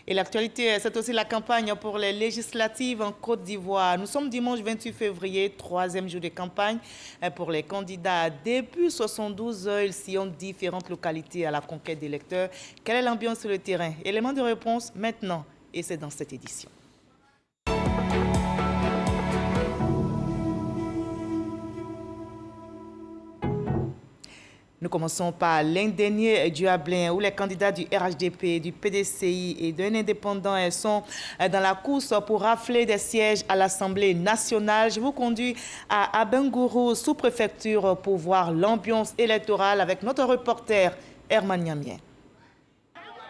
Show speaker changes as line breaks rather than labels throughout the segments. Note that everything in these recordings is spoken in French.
Et l'actualité, c'est aussi la campagne pour les législatives en Côte d'Ivoire. Nous sommes dimanche 28 février, troisième jour de campagne pour les candidats. Depuis 72 heures, ils sillonnent différentes localités à la conquête d'électeurs. Quelle est l'ambiance sur le terrain? Élément de réponse maintenant, et c'est dans cette édition. Nous commençons par l'indénié du Ablin, où les candidats du RHDP, du PDCI et d'un indépendant sont dans la course pour rafler des sièges à l'Assemblée nationale. Je vous conduis à Abengourou, sous-préfecture, pour voir l'ambiance électorale avec notre reporter Herman Niamien.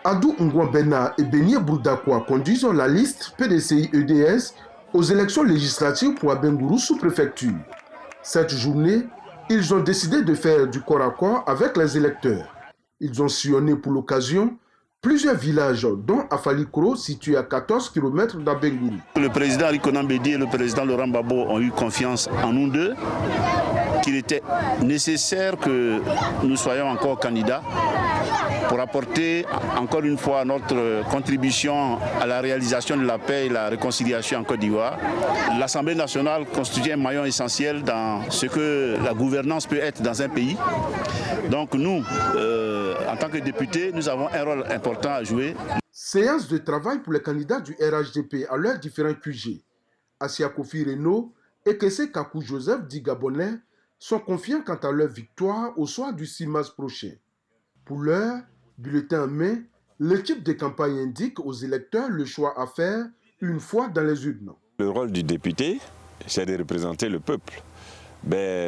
Adou Ngouambena et Bénié Bourdakwa conduisent la liste PDCI-EDS aux élections législatives pour Abengourou, sous-préfecture. Cette journée, ils ont décidé de faire du corps à corps avec les électeurs. Ils ont sillonné pour l'occasion plusieurs villages, dont Afalikoro, situé à 14 km d'Abengourou.
Le président Rikonan Bédi et le président Laurent Gbagbo ont eu confiance en nous deux, qu'il était nécessaire que nous soyons encore candidats pour apporter encore une fois notre contribution à la réalisation de la paix et la réconciliation en Côte d'Ivoire. L'Assemblée nationale constitue un maillon essentiel dans ce que la gouvernance peut être dans un pays. Donc nous, en tant que députés, nous avons un rôle important à jouer.
Séance de travail pour les candidats du RHDP à leurs différents QG. Assia Kofi Renault et Kessé Kakou Joseph dit Gabonais sont confiants quant à leur victoire au soir du 6 mars prochain. Pour l'heure, bulletin en main, l'équipe de campagne indique aux électeurs le choix à faire une fois dans les urnes.
Le rôle du député, c'est de représenter le peuple.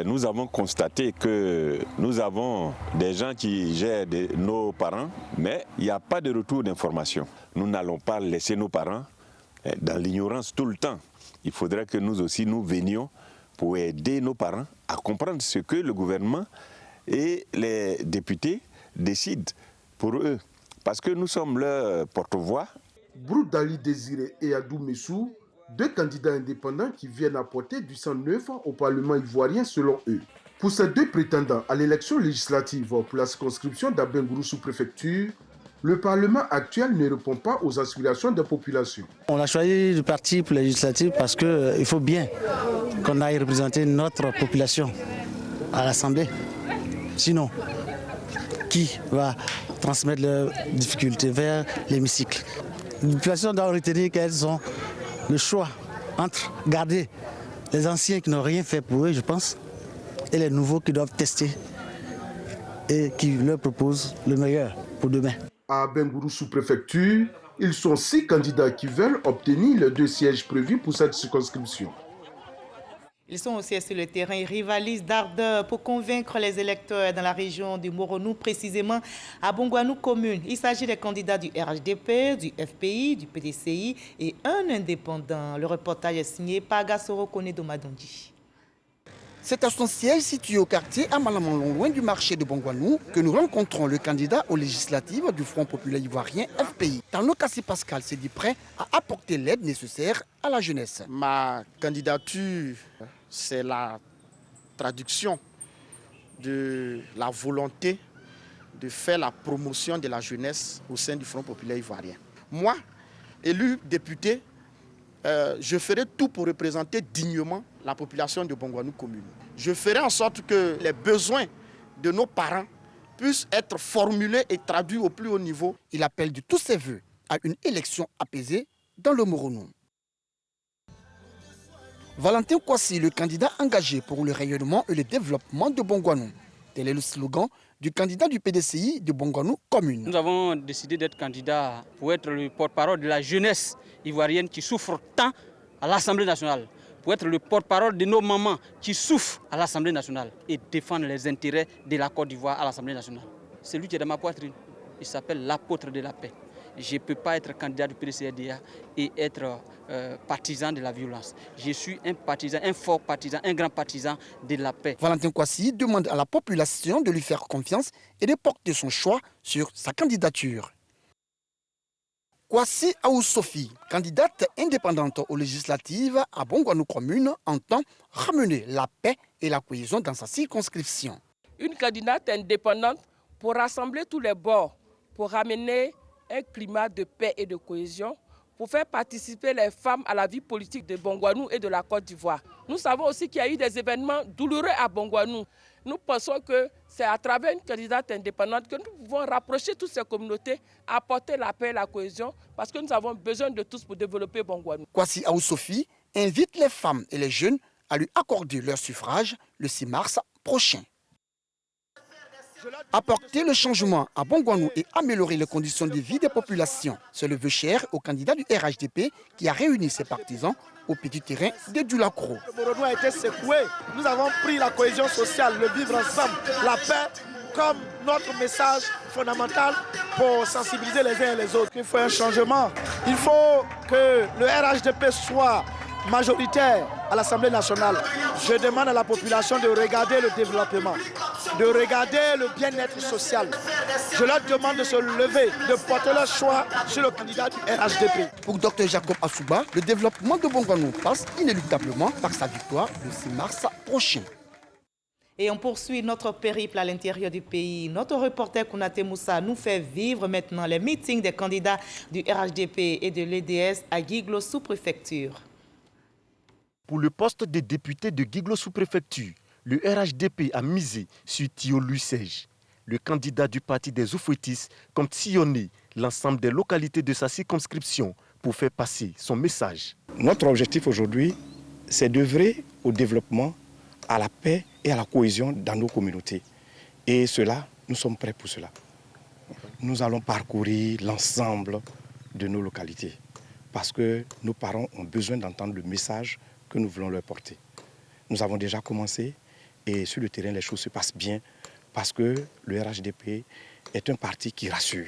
Nous avons constaté que nous avons des gens qui gèrent nos parents, mais il n'y a pas de retour d'information. Nous n'allons pas laisser nos parents dans l'ignorance tout le temps. Il faudrait que nous aussi, nous venions pour aider nos parents à comprendre ce que le gouvernement et les députés décident pour eux. Parce que nous sommes leur porte-voix.
Broudali Désiré et Adou Messou, deux candidats indépendants qui viennent apporter du sang neuf au Parlement ivoirien selon eux. Pour ces deux prétendants à l'élection législative pour la circonscription d'Abengourou sous-préfecture, le Parlement actuel ne répond pas aux aspirations des populations.
On a choisi le parti pour les législatives parce qu'il faut bien qu'on aille représenter notre population à l'Assemblée. Sinon, qui va transmettre leurs difficultés vers l'hémicycle? Les populations doivent retenir qu'elles ont le choix entre garder les anciens qui n'ont rien fait pour eux, je pense, et les nouveaux qui doivent tester et qui leur proposent le meilleur pour demain.
À Abengourou sous-préfecture, ils sont 6 candidats qui veulent obtenir les 2 sièges prévus pour cette circonscription.
Ils sont aussi sur le terrain et rivalisent d'ardeur pour convaincre les électeurs dans la région du Moronou, précisément à Bongouanou commune. Il s'agit des candidats du RHDP, du FPI, du PDCI et un indépendant. Le reportage est signé par Gassoro Kone Domadondi.
C'est à son siège situé au quartier Amalamanlon, loin du marché de Bongouanou, que nous rencontrons le candidat aux législatives du Front populaire ivoirien FPI. Tanokassi Pascal s'est dit prêt à apporter l'aide nécessaire à la jeunesse.
Ma candidature, c'est la traduction de la volonté de faire la promotion de la jeunesse au sein du Front populaire ivoirien. Moi, élu député, je ferai tout pour représenter dignement la population de Bongouanou commune. Je ferai en sorte que les besoins de nos parents puissent être formulés et traduits au plus haut niveau.
Il appelle de tous ses voeux à une élection apaisée dans le Moronou. Valentin Kwasi, le candidat engagé pour le rayonnement et le développement de Bongouanou. Tel est le slogan du candidat du PDCI de Bongouanou commune.
Nous avons décidé d'être candidat pour être le porte-parole de la jeunesse ivoirienne qui souffre tant à l'Assemblée nationale, pour être le porte-parole de nos mamans qui souffrent à l'Assemblée nationale et défendre les intérêts de la Côte d'Ivoire à l'Assemblée nationale. C'est lui qui est dans ma poitrine. Il s'appelle l'apôtre de la paix. Je ne peux pas être candidat du PDCI et être partisan de la violence. Je suis un partisan, un fort partisan, un grand partisan de la paix.
Valentin Kwasi demande à la population de lui faire confiance et de porter son choix sur sa candidature. Kwasi Aoussofi, candidate indépendante aux législatives à Bongouanou commune, entend ramener la paix et la cohésion dans sa circonscription.
Une candidate indépendante pour rassembler tous les bords, pour ramener un climat de paix et de cohésion pour faire participer les femmes à la vie politique de Bongouanou et de la Côte d'Ivoire. Nous savons aussi qu'il y a eu des événements douloureux à Bongouanou. Nous pensons que c'est à travers une candidate indépendante que nous pouvons rapprocher toutes ces communautés, apporter la paix et la cohésion, parce que nous avons besoin de tous pour développer Bongouanou.
Kwasi Aoussofi invite les femmes et les jeunes à lui accorder leur suffrage le 6 mars prochain. Apporter le changement à Bongouanou et améliorer les conditions de vie des populations, c'est le vœu cher au candidat du RHDP qui a réuni ses partisans au petit terrain de Dulacro.
Bongouanou a été secoué. Nous avons pris la cohésion sociale, le vivre ensemble, la paix comme notre message fondamental pour sensibiliser les uns et les autres. Il faut un changement. Il faut que le RHDP soit majoritaire à l'Assemblée nationale. Je demande à la population de regarder le développement, de regarder le bien-être social. Je leur demande de se lever, de porter leur choix sur le candidat du RHDP.
Pour Dr Jacob Assouba, le développement de Bongouanou passe inéluctablement par sa victoire le 6 mars prochain.
Et on poursuit notre périple à l'intérieur du pays. Notre reporter Kounaté Moussa nous fait vivre maintenant les meetings des candidats du RHDP et de l'EDS à Guiglo sous-préfecture.
Pour le poste de député de Guiglo sous-préfecture, le RHDP a misé sur Thio Louis-Sège. Le candidat du parti des Oufouettis compte sillonner l'ensemble des localités de sa circonscription pour faire passer son message.
Notre objectif aujourd'hui, c'est d'œuvrer au développement, à la paix et à la cohésion dans nos communautés. Et cela, nous sommes prêts pour cela. Nous allons parcourir l'ensemble de nos localités parce que nos parents ont besoin d'entendre le message que nous voulons leur porter. Nous avons déjà commencé et sur le terrain, les choses se passent bien parce que le RHDP est un parti qui rassure.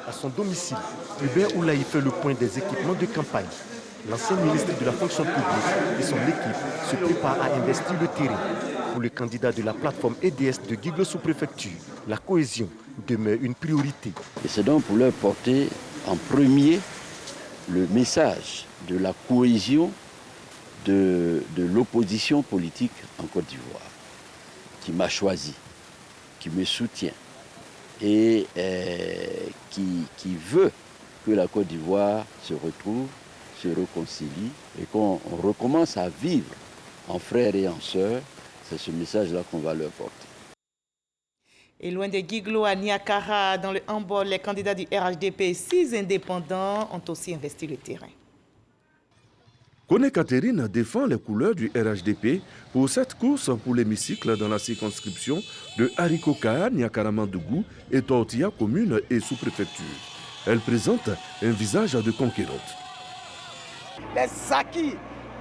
À son domicile, Hubert Oulaï fait le point des équipements de campagne. L'ancien ministre de la fonction publique et son équipe se préparent à investir le terrain. Pour le candidat de la plateforme EDS de Guiglo sous-préfecture, la cohésion demeure une priorité.
Et c'est donc pour leur porter en premier le message de la cohésion de l'opposition politique en Côte d'Ivoire, qui m'a choisi, qui me soutient et qui veut que la Côte d'Ivoire se retrouve, se réconcilie et qu'on recommence à vivre en frères et en sœurs. C'est ce message-là qu'on va leur porter.
Et loin de Guiglo à Niakara, dans le handball, les candidats du RHDP, 6 indépendants, ont aussi investi le terrain.
Kone Catherine défend les couleurs du RHDP pour cette course pour l'hémicycle dans la circonscription de Harikoka, Niakaramandougou et Tortilla, commune et sous-préfecture. Elle présente un visage de conquérante.
Les acquis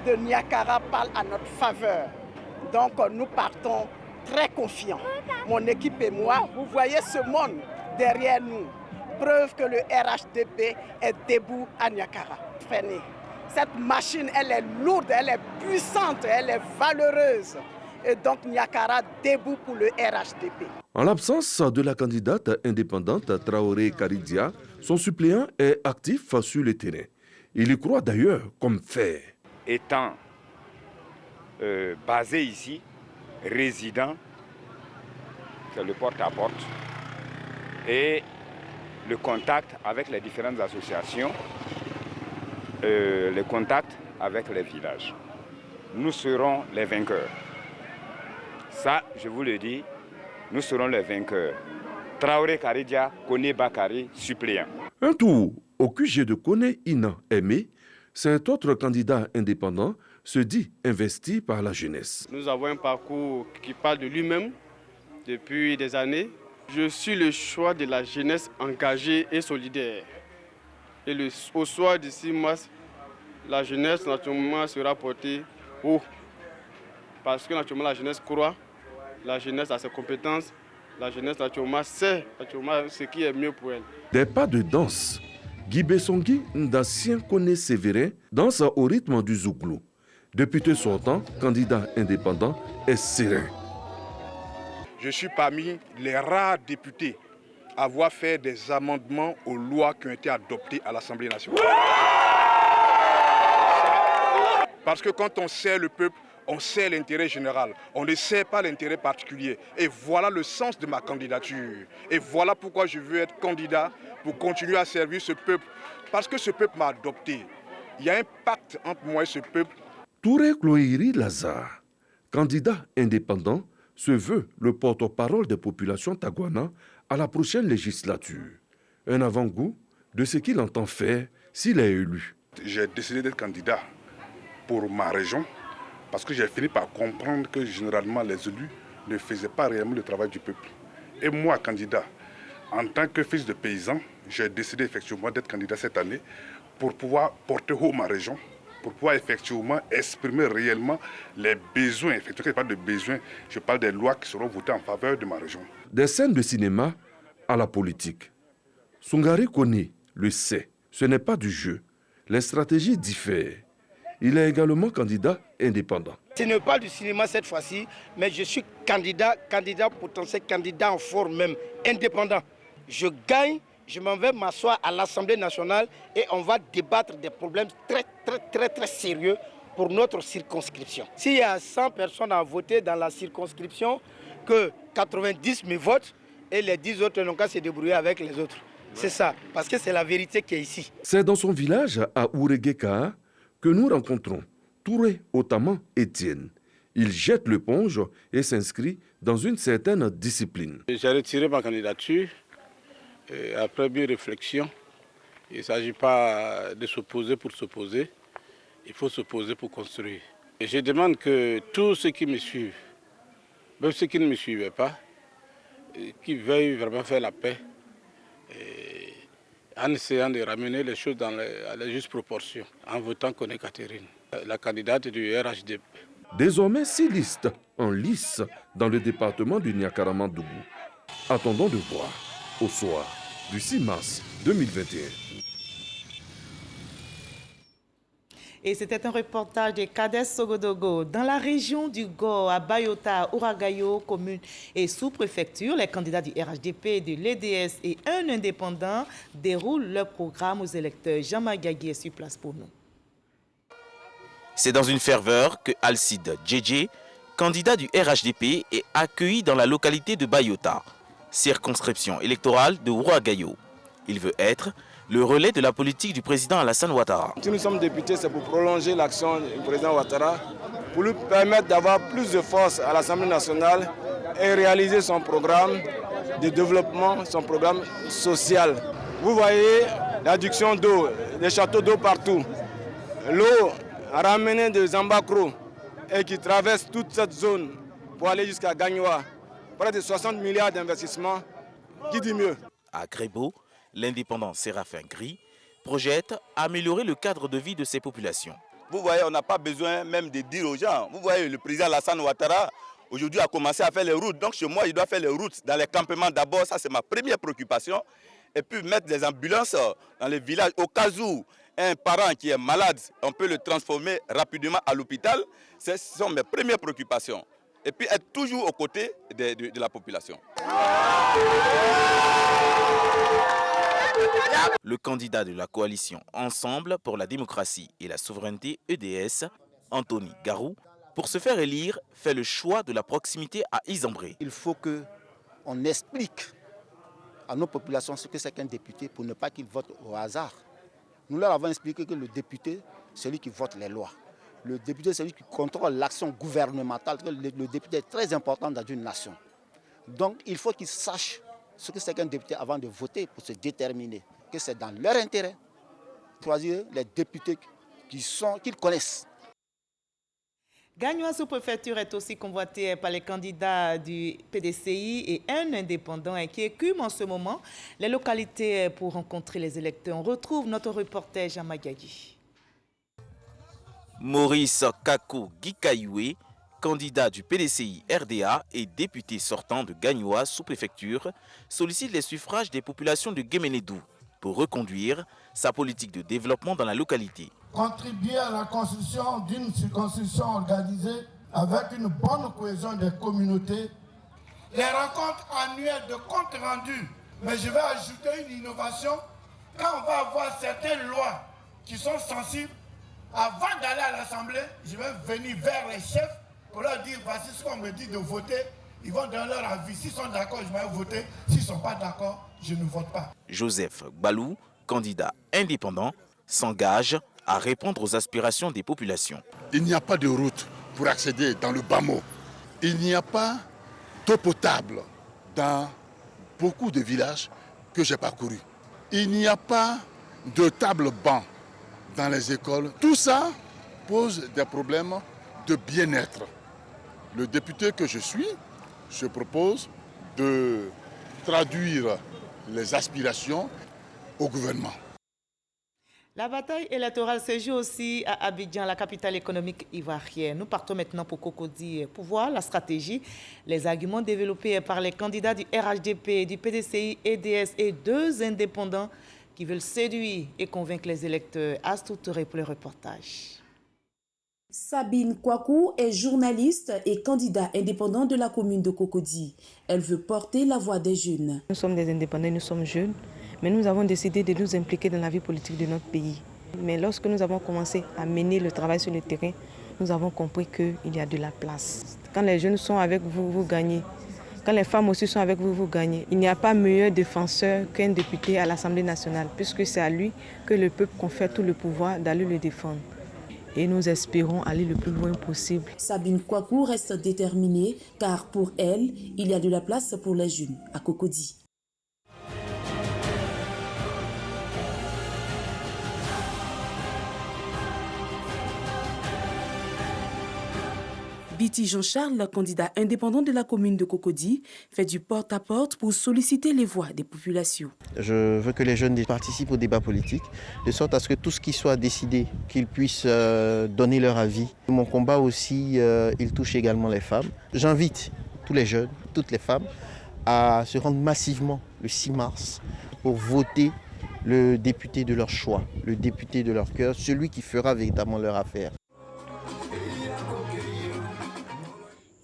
de Niakara parlent à notre faveur. Donc nous partons très confiants. Mon équipe et moi, vous voyez ce monde derrière nous. Preuve que le RHDP est debout à Niakara. Freinez. Cette machine, elle est lourde, elle est puissante, elle est valeureuse. Et donc Niakara debout pour le RHDP.
En l'absence de la candidate indépendante Traoré Karidia, son suppléant est actif sur le terrain. Il y croit d'ailleurs comme fer.
Étant basé ici, résident, c'est le porte-à-porte et le contact avec les différentes associations, les contacts avec les villages. Nous serons les vainqueurs. Ça, je vous le dis, nous serons les vainqueurs. Traoré Karidia, Kone Bakari, suppléant.
Un tour au QG de Kone Ina Aimé, cet autre candidat indépendant se dit investi par la jeunesse.
Nous avons un parcours qui parle de lui-même depuis des années. Je suis le choix de la jeunesse engagée et solidaire. Et au soir du 6 mars, la jeunesse naturellement sera portée haut. Parce que naturellement la jeunesse croit, la jeunesse a ses compétences, la jeunesse naturellement sait ce qui est mieux pour elle.
Des pas de danse. Guy Bessongui, d'ancien Kone Sévérin, danse au rythme du zouglou. Député sortant, candidat indépendant, est serein.
Je suis parmi les rares députés à avoir fait des amendements aux lois qui ont été adoptées à l'Assemblée nationale. Parce que quand on sert le peuple, On sait l'intérêt général, on ne sait pas l'intérêt particulier. Et voilà le sens de ma candidature. Et voilà pourquoi je veux être candidat pour continuer à servir ce peuple. Parce que ce peuple m'a adopté. Il y a un pacte entre moi et ce peuple.
Touré Chloïri Lazare, candidat indépendant, se veut le porte-parole des populations taguanas à la prochaine législature. Un avant-goût de ce qu'il entend faire s'il est élu.
J'ai décidé d'être candidat pour ma région parce que j'ai fini par comprendre que généralement les élus ne faisaient pas réellement le travail du peuple. Et moi, candidat, en tant que fils de paysan, j'ai décidé effectivement d'être candidat cette année pour pouvoir porter haut ma région, pour pouvoir effectivement exprimer réellement les besoins. Effectivement, je ne parle pas de besoins, je parle des lois qui seront votées en faveur de ma région.
Des scènes de cinéma à la politique. Sungare Kone le sait, ce n'est pas du jeu. Les stratégies diffèrent. Il est également candidat indépendant.
Ce n'est pas du cinéma cette fois-ci, mais je suis candidat potentiel, candidat en forme même, indépendant. Je gagne, je m'en vais m'asseoir à l'Assemblée nationale et on va débattre des problèmes très sérieux pour notre circonscription. S'il y a 100 personnes à voter dans la circonscription, que 90 me votent et les 10 autres n'ont qu'à se débrouiller avec les autres. C'est ça, parce que c'est la vérité qui est ici.
C'est dans son village à Ouregeka que nous rencontrons Touré Otaman Etienne. Il jette l'éponge et s'inscrit dans une certaine discipline.
J'ai retiré ma candidature et après bien réflexion. Il ne s'agit pas de s'opposer pour s'opposer, il faut s'opposer pour construire. Et je demande que tous ceux qui me suivent, même ceux qui ne me suivaient pas, qui veuillent vraiment faire la paix, en essayant de ramener les choses à la juste proportion, en votant Kone Catherine, la candidate du RHDP.
Désormais 6 listes en lice dans le département du Niakaramandougou. Attendons de voir au soir du 6 mars 2021.
Et c'était un reportage de Kades Sogodogo. Dans la région du Go, à Bayota, Ouragayo, commune et sous-préfecture, les candidats du RHDP, de l'EDS et un indépendant déroulent leur programme aux électeurs. Jean Magagui est sur place pour nous.
C'est dans une ferveur que Alcide Djedje, candidat du RHDP, est accueilli dans la localité de Bayota, circonscription électorale de Ouragayo. Il veut être le relais de la politique du président Alassane Ouattara.
Si nous sommes députés, c'est pour prolonger l'action du président Ouattara, pour lui permettre d'avoir plus de force à l'Assemblée nationale et réaliser son programme de développement, son programme social. Vous voyez l'adduction d'eau, des châteaux d'eau partout. L'eau ramenée de Zambakro et qui traverse toute cette zone pour aller jusqu'à Gagnoa. Près de 60 milliards d'investissements, qui dit mieux?
À Grébo, l'indépendant Séraphin Gris projette améliorer le cadre de vie de ces populations.
Vous voyez, on n'a pas besoin même de dire aux gens. Vous voyez, le président Alassane Ouattara, aujourd'hui, a commencé à faire les routes. Donc, chez moi, il doit faire les routes dans les campements d'abord. Ça, c'est ma première préoccupation. Et puis, mettre des ambulances dans les villages. Au cas où un parent qui est malade, on peut le transformer rapidement à l'hôpital. Ce sont mes premières préoccupations. Et puis, être toujours aux côtés de la population.
Le candidat de la coalition Ensemble pour la démocratie et la souveraineté EDS, Anthony Garou, pour se faire élire, fait le choix de la proximité à Izambré.
Il faut qu'on explique à nos populations ce que c'est qu'un député pour ne pas qu'ils votent au hasard. Nous leur avons expliqué que le député, c'est celui qui vote les lois. Le député, c'est celui qui contrôle l'action gouvernementale. Le député est très important dans une nation. Donc il faut qu'ils sachent ce que c'est qu'un député avant de voter pour se déterminer, que c'est dans leur intérêt de choisir les députés qu'ils connaissent.
Gagnoa sous-préfecture est aussi convoité par les candidats du PDCI et un indépendant qui écume en ce moment les localités pour rencontrer les électeurs. On retrouve notre reporter Jean Magagui.
Maurice Kakou Gikayoué, candidat du PDCI RDA et député sortant de Gagnoa sous-préfecture, sollicite les suffrages des populations de Guéménédou pour reconduire sa politique de développement dans la localité.
Contribuer à la construction d'une circonscription organisée avec une bonne cohésion des communautés. Les rencontres annuelles de compte rendu, mais je vais ajouter une innovation. Quand on va avoir certaines lois qui sont sensibles, Avant d'aller à l'Assemblée, je vais venir vers les chefs pour leur dire, voici ce qu'on me dit de voter. Ils vont donner leur avis. S'ils sont d'accord, je vais voter. S'ils ne sont pas d'accord, je ne vote pas.
Joseph Gbalou, candidat indépendant, s'engage à répondre aux aspirations des populations.
Il n'y a pas de route pour accéder dans le Bamo. Il n'y a pas d'eau potable dans beaucoup de villages que j'ai parcourus. Il n'y a pas de table-banc dans les écoles. Tout ça pose des problèmes de bien-être. Le député que je suis se propose de traduire les aspirations au gouvernement.
La bataille électorale se joue aussi à Abidjan, la capitale économique ivoirienne. Nous partons maintenant pour Cocody pour voir la stratégie, les arguments développés par les candidats du RHDP, du PDCI, EDS et 2 indépendants qui veulent séduire et convaincre les électeurs. Astou Touré pour le reportage.
Sabine Kwaku est journaliste et candidat indépendant de la commune de Cocody. Elle veut porter la voix des jeunes.
Nous sommes des indépendants, nous sommes jeunes, mais nous avons décidé de nous impliquer dans la vie politique de notre pays. Mais lorsque nous avons commencé à mener le travail sur le terrain, nous avons compris qu'il y a de la place. Quand les jeunes sont avec vous, vous gagnez. Quand les femmes aussi sont avec vous, vous gagnez. Il n'y a pas meilleur défenseur qu'un député à l'Assemblée nationale, puisque c'est à lui que le peuple confère tout le pouvoir d'aller le défendre. Et nous espérons aller le plus loin possible.
Sabine Kwaku reste déterminée car pour elle, il y a de la place pour les jeunes à Cocody. Biti Jean-Charles, candidat indépendant de la commune de Cocody, fait du porte-à-porte pour solliciter les voix des populations.
Je veux que les jeunes participent au débat politique, de sorte à ce que tout ce qui soit décidé, qu'ils puissent donner leur avis. Mon combat aussi, il touche également les femmes. J'invite tous les jeunes, toutes les femmes, à se rendre massivement le 6 mars pour voter le député de leur choix, le député de leur cœur, celui qui fera véritablement leur affaire.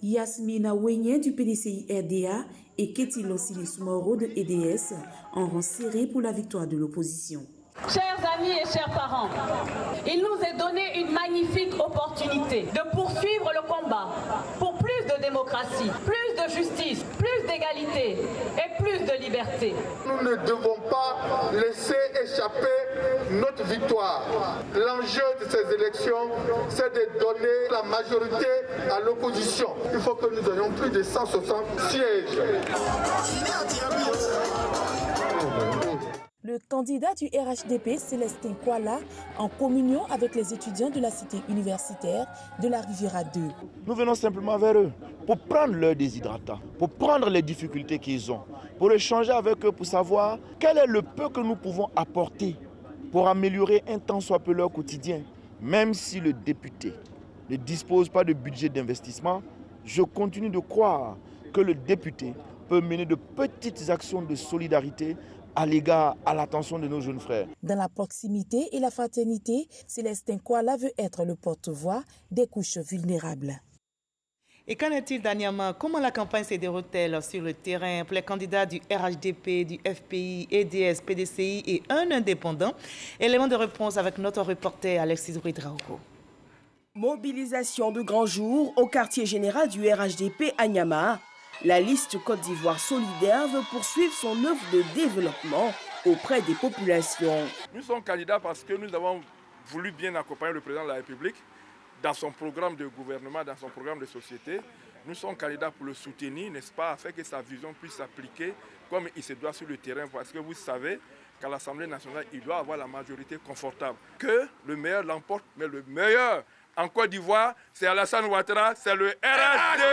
Yasmina Wenye du PDCI RDA et Ketty Lossilis Moro de EDS en rang serré pour la victoire de l'opposition.
Chers amis et chers parents, il nous est donné une magnifique opportunité de poursuivre le combat pour plus de démocratie, plus de justice, plus d'égalité et plus de liberté.
Nous ne devons pas laisser échapper notre victoire. L'enjeu de ces élections, c'est de donner la majorité à l'opposition. Il faut que nous ayons plus de 160 sièges.
Le candidat du RHDP, Célestin Kuala, en communion avec les étudiants de la cité universitaire de la Riviera 2.
Nous venons simplement vers eux pour prendre leurs déshydratants, pour prendre les difficultés qu'ils ont, pour échanger avec eux, pour savoir quel est le peu que nous pouvons apporter pour améliorer un tant soit peu leur quotidien. Même si le député ne dispose pas de budget d'investissement, je continue de croire que le député peut mener de petites actions de solidarité à l'égard, à l'attention de nos jeunes frères.
Dans la proximité et la fraternité, Célestin Kuala veut être le porte-voix des couches vulnérables.
Et qu'en est-il d'Anyama? Comment la campagne se déroule-t-elle sur le terrain pour les candidats du RHDP, du FPI, EDS, PDCI et un indépendant? Élément de réponse avec notre reporter Alexis Ouidraogo.
Mobilisation de grand jour au quartier général du RHDP à Nyama. La liste Côte d'Ivoire solidaire veut poursuivre son œuvre de développement auprès des populations.
Nous sommes candidats parce que nous avons voulu bien accompagner le président de la République dans son programme de gouvernement, dans son programme de société. Nous sommes candidats pour le soutenir, n'est-ce pas, afin que sa vision puisse s'appliquer comme il se doit sur le terrain. Parce que vous savez qu'à l'Assemblée nationale, il doit avoir la majorité confortable. Que le meilleur l'emporte, mais le meilleur en Côte d'Ivoire, c'est Alassane Ouattara, c'est le RHDP.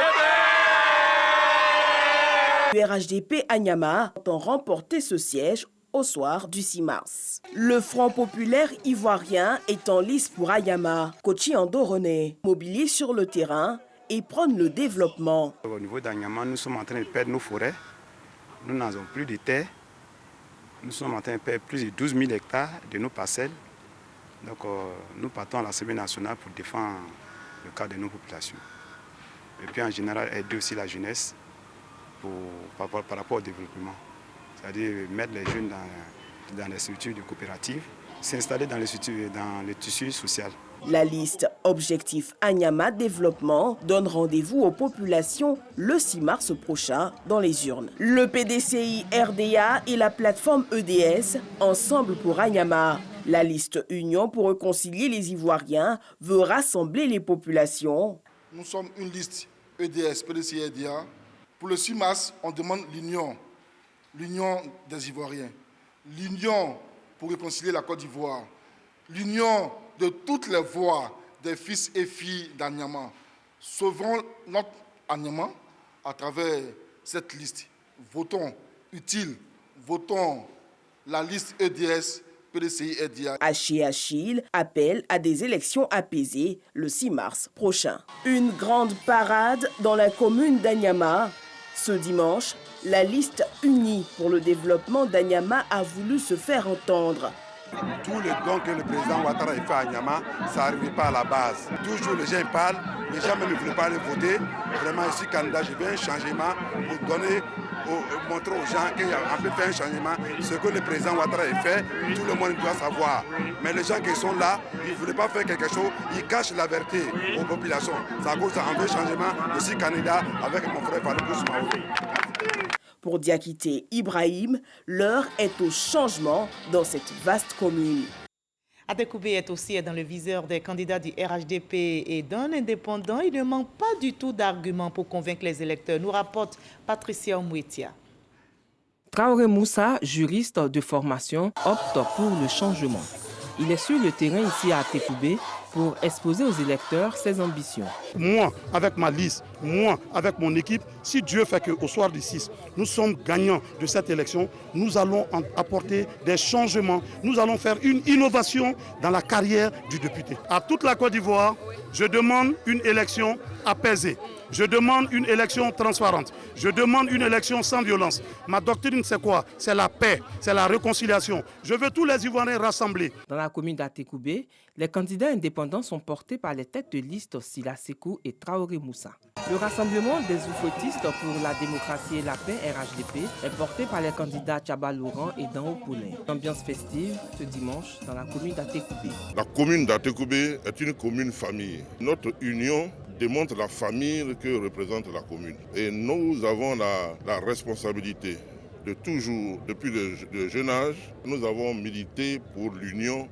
Le RHDP à Nyama entend remporter ce siège au soir du 6 mars. Le Front populaire ivoirien est en lice pour Ayama. Kochi Ando René mobilise sur le terrain et prône le développement.
Au niveau d'Anyama, nous sommes en train de perdre nos forêts. Nous n'avons plus de terre. Nous sommes en train de perdre plus de 12 000 hectares de nos parcelles. Donc nous partons à l'Assemblée nationale pour défendre le cas de nos populations. Et puis en général aider aussi la jeunesse par rapport au développement. C'est-à-dire mettre les jeunes dans les structures de coopératives, s'installer dans le tissu social.
La liste Objectif Anyama Développement donne rendez-vous aux populations le 6 mars prochain dans les urnes. Le PDCI RDA et la plateforme EDS, Ensemble pour Anyama. La liste Union pour réconcilier les Ivoiriens veut rassembler les populations.
Nous sommes une liste EDS, PDCI RDA. Pour le 6 mars, on demande l'union des Ivoiriens, l'union pour réconcilier la Côte d'Ivoire, l'union de toutes les voix des fils et filles d'Anyama. Sauvons notre Anyama à travers cette liste. Votons utile, votons la liste EDS, PDCI RDA.
Haché Achille appelle à des élections apaisées le 6 mars prochain. Une grande parade dans la commune d'Anyama. Ce dimanche, la liste unie pour le développement d'Anyama a voulu se faire entendre.
Tous les dons que le président Ouattara a fait à Anyama, ça n'arrivait pas à la base. Toujours les gens parlent, les gens même ne voulaient pas aller voter. Vraiment, je suis candidat, je veux un changement pour donner, montrer aux gens qu'on peut faire un changement. Ce que le président Ouattara a fait, tout le monde doit savoir. Mais les gens qui sont là, ils ne voulaient pas faire quelque chose, ils cachent la vérité aux populations. C'est à cause d'un vrai changement. Je suis candidat avec mon frère Fallou Maodo.
Pour Diakité Ibrahim, l'heure est au changement dans cette vaste commune.
Atekoubé est aussi dans le viseur des candidats du RHDP et d'un indépendant. Il ne manque pas du tout d'arguments pour convaincre les électeurs, nous rapporte Patricia Mouetia.
Traoré Moussa, juriste de formation, opte pour le changement. Il est sur le terrain ici à Atekoubé pour exposer aux électeurs ses ambitions.
Moi, avec ma liste, moi, avec mon équipe, si Dieu fait qu'au soir du 6, nous sommes gagnants de cette élection, nous allons apporter des changements, nous allons faire une innovation dans la carrière du député. À toute la Côte d'Ivoire, je demande une élection apaisée. Je demande une élection transparente. Je demande une élection sans violence. Ma doctrine, c'est quoi? C'est la paix, c'est la réconciliation. Je veux tous les Ivoiriens rassemblés.
Dans la commune d'Atekoubé, les candidats indépendants sont portés par les têtes de liste Sila Sekou et Traoré Moussa. Le rassemblement des oufouettistes pour la démocratie et la paix, RHDP, est porté par les candidats Tchaba Laurent et Danho Poulin. Ambiance festive ce dimanche dans la commune d'Atekoubé.
La commune d'Atekoubé est une commune famille. Notre union démontre la famille que représente la commune. Et nous avons la responsabilité de toujours, depuis le jeune âge, nous avons milité pour l'union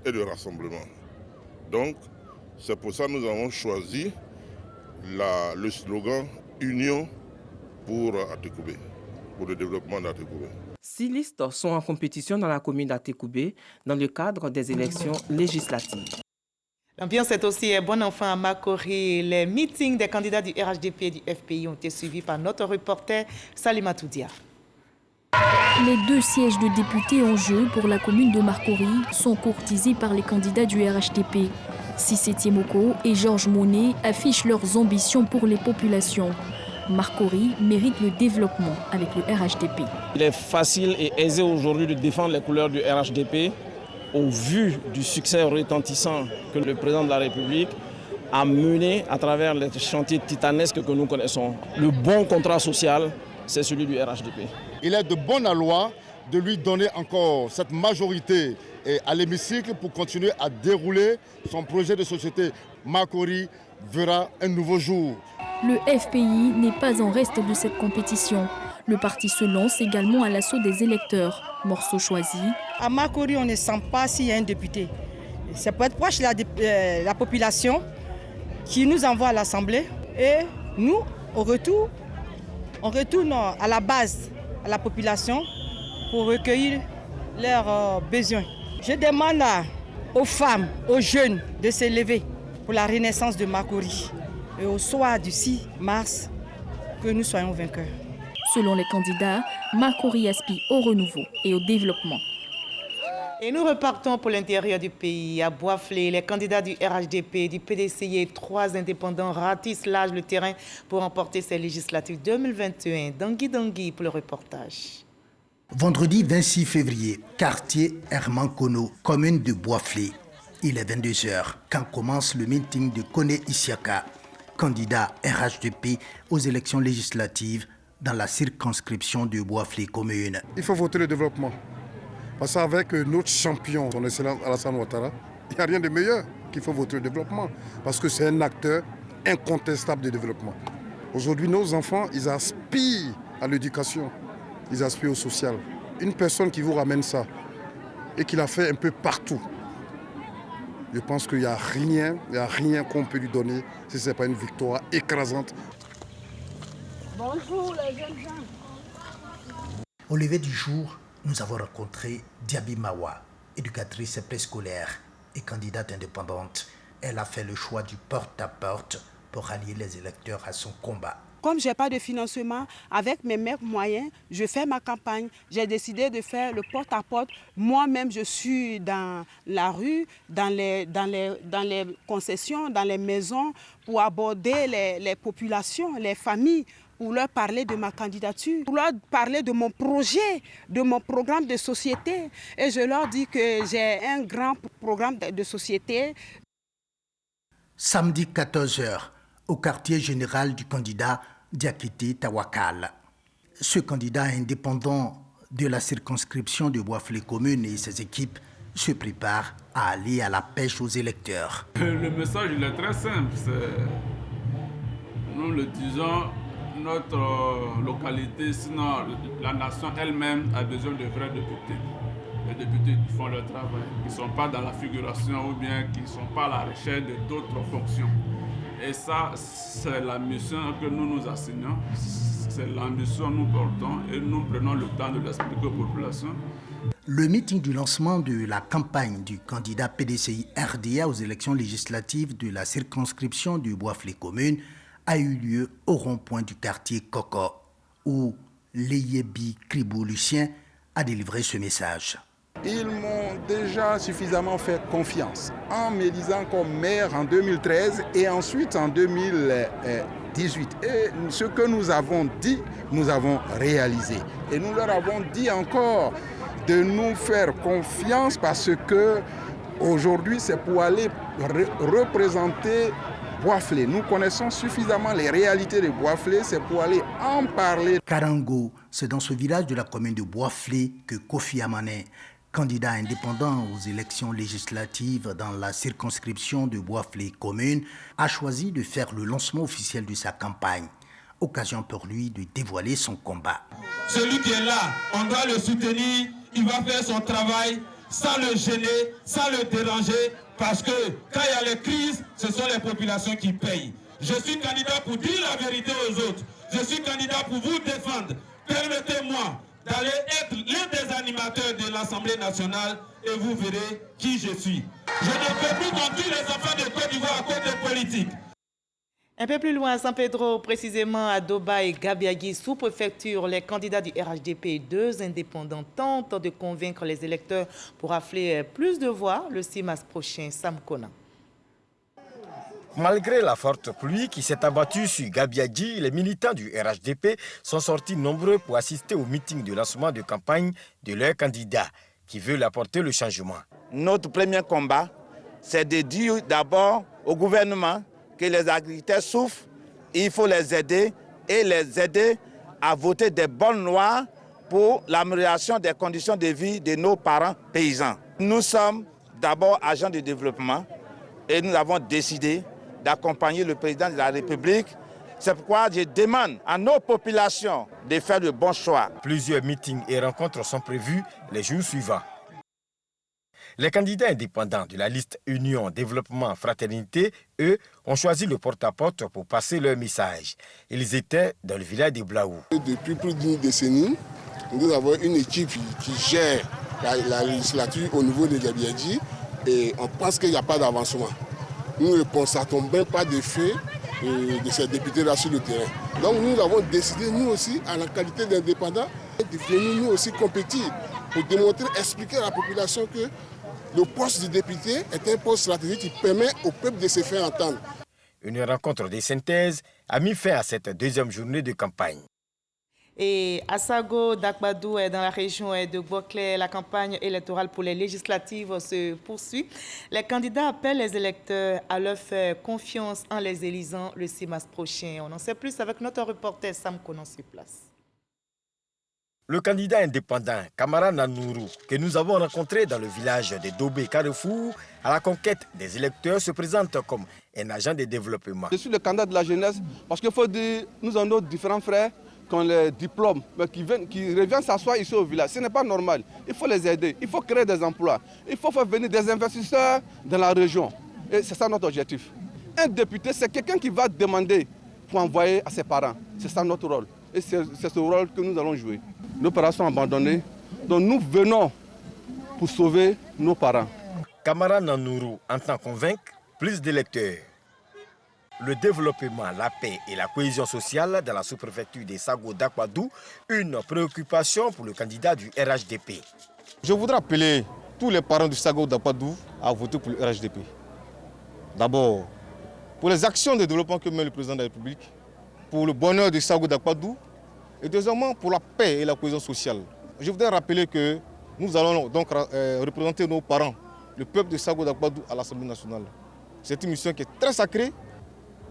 et le rassemblement. Donc, c'est pour ça que nous avons choisi le slogan « Union pour Atekoubé », pour le développement d'Atekoubé.
6 listes sont en compétition dans la commune d'Atekoubé dans le cadre des élections législatives.
L'ambiance est aussi bon enfant à Makori. Les meetings des candidats du RHDP et du FPI ont été suivis par notre reporter Salima Toudia.
Les 2 sièges de députés en jeu pour la commune de Makori sont courtisés par les candidats du RHDP. Cissé Tiemoko et Georges Monet affichent leurs ambitions pour les populations. Makori mérite le développement avec le RHDP.
Il est facile et aisé aujourd'hui de défendre les couleurs du RHDP au vu du succès retentissant que le président de la République a mené à travers les chantiers titanesques que nous connaissons. Le bon contrat social, c'est celui du RHDP.
Il est de bonne loi de lui donner encore cette majorité à l'hémicycle pour continuer à dérouler son projet de société. Makori verra un nouveau jour.
Le FPI n'est pas en reste de cette compétition. Le parti se lance également à l'assaut des électeurs. Morceau choisi.
À Makori, on ne sent pas s'il y a un député. C'est pour être proche de la population qui nous envoie à l'Assemblée. Et nous, au retour, on retourne à la base, à la population, pour recueillir leurs besoins. Je demande aux femmes, aux jeunes de se lever pour la renaissance de Makori. Et au soir du 6 mars, que nous soyons vainqueurs.
Selon les candidats, Makori aspire au renouveau et au développement.
Et nous repartons pour l'intérieur du pays. À Boisflé, les candidats du RHDP, du PDCI et 3 indépendants ratissent large le terrain pour remporter ces législatives 2021. Dangui pour le reportage.
Vendredi 26 février, quartier Herman Kono, commune de Boisflé. Il est 22h quand commence le meeting de Koné Isiaka, candidat RHDP aux élections législatives dans la circonscription de Boisflé commune.
Il faut voter le développement. Parce qu'avec notre champion, son excellence Alassane Ouattara, il n'y a rien de meilleur.
qu'il faut voter le développement, parce que c'est un acteur incontestable de développement. Aujourd'hui, nos enfants, ils aspirent à l'éducation, ils aspirent au social. Une personne qui vous ramène ça et qui l'a fait un peu partout, je pense qu'il n'y a rien qu'on peut lui donner si ce n'est pas une victoire écrasante.
Bonjour les jeunes gens.
Au lever du jour, nous avons rencontré Diaby Mawa, éducatrice préscolaire et candidate indépendante. Elle a fait le choix du porte-à-porte pour allier les électeurs à son combat.
Comme je n'ai pas de financement, avec mes mêmes moyens, je fais ma campagne. J'ai décidé de faire le porte-à-porte. Moi-même, je suis dans la rue, dans les concessions, dans les maisons, pour aborder les populations, les familles, pour leur parler de ma candidature, pour leur parler de mon projet, de mon programme de société. Et je leur dis que j'ai un grand programme de société.
Samedi 14h, au quartier général du candidat Diakité Tawakal. Ce candidat indépendant de la circonscription de Bois-Flé commune et ses équipes se préparent à aller à la pêche aux électeurs.
Le message il est très simple. Nous le disons, notre localité, sinon la nation elle-même a besoin de vrais députés. Les députés qui font leur travail, qui ne sont pas dans la figuration ou bien qui ne sont pas à la recherche d'autres fonctions. Et ça, c'est la mission que nous nous assignons, c'est l'ambition que nous portons et nous prenons le temps de l'expliquer aux populations.
Le meeting du lancement de la campagne du candidat PDCI RDA aux élections législatives de la circonscription du Bois-Flé commune a eu lieu au rond-point du quartier Koko, où Leyebi Kribou Lucien a délivré ce message.
Ils m'ont déjà suffisamment fait confiance en m'élisant comme maire en 2013 et ensuite en 2018. Et ce que nous avons dit, nous avons réalisé. Et nous leur avons dit encore de nous faire confiance parce que aujourd'hui c'est pour aller représenter Bois-Flé. Nous connaissons suffisamment les réalités de Bois-Flé, c'est pour aller en parler.
Karango, c'est dans ce village de la commune de Bois-Flé que Kofi Amané, candidat indépendant aux élections législatives dans la circonscription de Bois-Flé commune, a choisi de faire le lancement officiel de sa campagne. Occasion pour lui de dévoiler son combat.
Celui qui est là, on doit le soutenir, il va faire son travail sans le gêner, sans le déranger, parce que quand il y a les crises, ce sont les populations qui payent. Je suis candidat pour dire la vérité aux autres. Je suis candidat pour vous défendre. Permettez-moi d'aller être l'un des animateurs de l'Assemblée nationale et vous verrez qui je suis. Je ne peux plus conduire les enfants de Côte d'Ivoire à cause des politiques.
Un peu plus loin, à San Pedro, précisément à Doba et Gabiagui, sous-préfecture, les candidats du RHDP et deux indépendants tentent de convaincre les électeurs pour affler plus de voix le 6 mars prochain. Sam Kona.
Malgré la forte pluie qui s'est abattue sur Gabiagui, les militants du RHDP sont sortis nombreux pour assister au meeting de lancement de campagne de leur candidat qui veut apporter le changement.
Notre premier combat, c'est de dire d'abord au gouvernement que les agriculteurs souffrent, il faut les aider et les aider à voter des bonnes lois pour l'amélioration des conditions de vie de nos parents paysans. Nous sommes d'abord agents de développement et nous avons décidé d'accompagner le président de la République. C'est pourquoi je demande à nos populations de faire le bon choix.
Plusieurs meetings et rencontres sont prévus les jours suivants. Les candidats indépendants de la liste Union, Développement, Fraternité, eux, ont choisi le porte-à-porte pour passer leur message. Ils étaient dans le village de Blaou.
Depuis plus d'une décennie, nous avons une équipe qui gère la législature au niveau de Gabiagui et on pense qu'il n'y a pas d'avancement. Nous ne constatons même pas d'effet de ces députés-là sur le terrain. Donc nous avons décidé, nous aussi, à la qualité d'indépendants, de venir nous aussi compétir pour démontrer, expliquer à la population que le poste de député est un poste stratégique qui permet au peuple de se faire entendre.
Une rencontre de synthèse a mis fin à cette deuxième journée de campagne.
Et à Sago, d'Akbadou, dans la région de Bois-Clair, la campagne électorale pour les législatives se poursuit. Les candidats appellent les électeurs à leur faire confiance en les élisant le 6 mars prochain. On en sait plus avec notre reporter Sam Konan sur place.
Le candidat indépendant Kamara Nanourou, que nous avons rencontré dans le village de Dobé-Carrefour, à la conquête des électeurs, se présente comme un agent de développement.
Je suis le candidat de la jeunesse parce qu'il faut dire, nous avons différents frères qui ont les diplômes, mais qui reviennent s'asseoir ici au village. Ce n'est pas normal. Il faut les aider, il faut créer des emplois, il faut faire venir des investisseurs dans la région. Et c'est ça notre objectif. Un député, c'est quelqu'un qui va demander pour envoyer à ses parents. C'est ça notre rôle. Et c'est ce rôle que nous allons jouer. Nos parents sont abandonnés, donc nous venons pour sauver nos parents.
Kamara Nanourou entend convaincre plus d'électeurs. Le développement, la paix et la cohésion sociale dans la sous-préfecture des Sago d'Akwadou, une préoccupation pour le candidat du RHDP.
Je voudrais appeler tous les parents du Sago d'Akwadou à voter pour le RHDP. D'abord, pour les actions de développement que met le président de la République, pour le bonheur du Sago d'Akwadou, et deuxièmement pour la paix et la cohésion sociale. Je voudrais rappeler que nous allons donc représenter nos parents, le peuple de Sago d'Akwadou à l'Assemblée nationale. C'est une mission qui est très sacrée.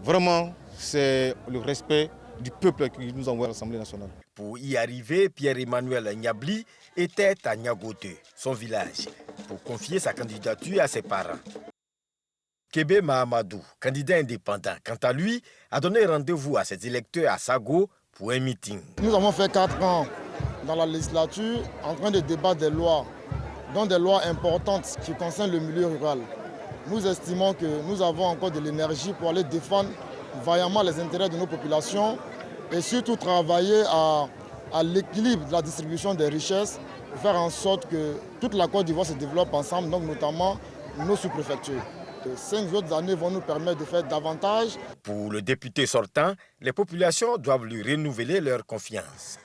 Vraiment, c'est le respect du peuple qui nous envoie à l'Assemblée nationale.
Pour y arriver, Pierre-Emmanuel Niabli était à Niagote, son village, pour confier sa candidature à ses parents. Kébé Mahamadou, candidat indépendant, quant à lui, a donné rendez-vous à ses électeurs à Sago pour un meeting.
Nous avons fait 4 ans dans la législature en train de débattre des lois, dont des lois importantes qui concernent le milieu rural. Nous estimons que nous avons encore de l'énergie pour aller défendre vaillamment les intérêts de nos populations et surtout travailler à l'équilibre de la distribution des richesses pour faire en sorte que toute la Côte d'Ivoire se développe ensemble, donc notamment nos sous-préfectures. 5 autres années vont nous permettre de faire davantage.
Pour le député sortant, les populations doivent lui renouveler leur confiance.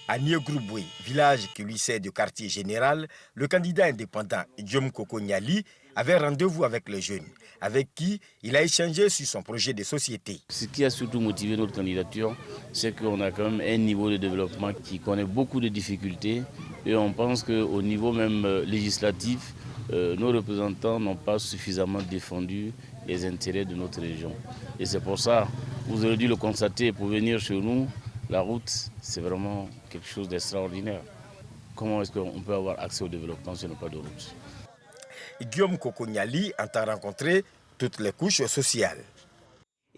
À Niégrouboué, village qui lui sert de quartier général, le candidat indépendant Diom Koko Niali avait rendez-vous avec les jeunes, avec qui il a échangé sur son projet de société.
Ce qui a surtout motivé notre candidature, c'est qu'on a quand même un niveau de développement qui connaît beaucoup de difficultés et on pense qu'au niveau même législatif, nos représentants n'ont pas suffisamment défendu les intérêts de notre région. Et c'est pour ça, vous aurez dû le constater, pour venir chez nous, la route, c'est vraiment quelque chose d'extraordinaire. Comment est-ce qu'on peut avoir accès au développement si on n'a pas de route?
Guillaume Kokonyali entend rencontrer toutes les couches sociales.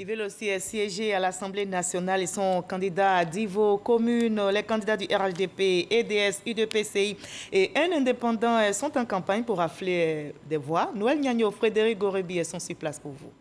Ils veulent aussi siéger à l'Assemblée nationale. Ils sont candidats à Divo, communes, les candidats du RHDP, EDS, UDPCI et un indépendant sont en campagne pour rafler des voix. Noël Niagno, Frédéric Gorebi sont sur place pour vous.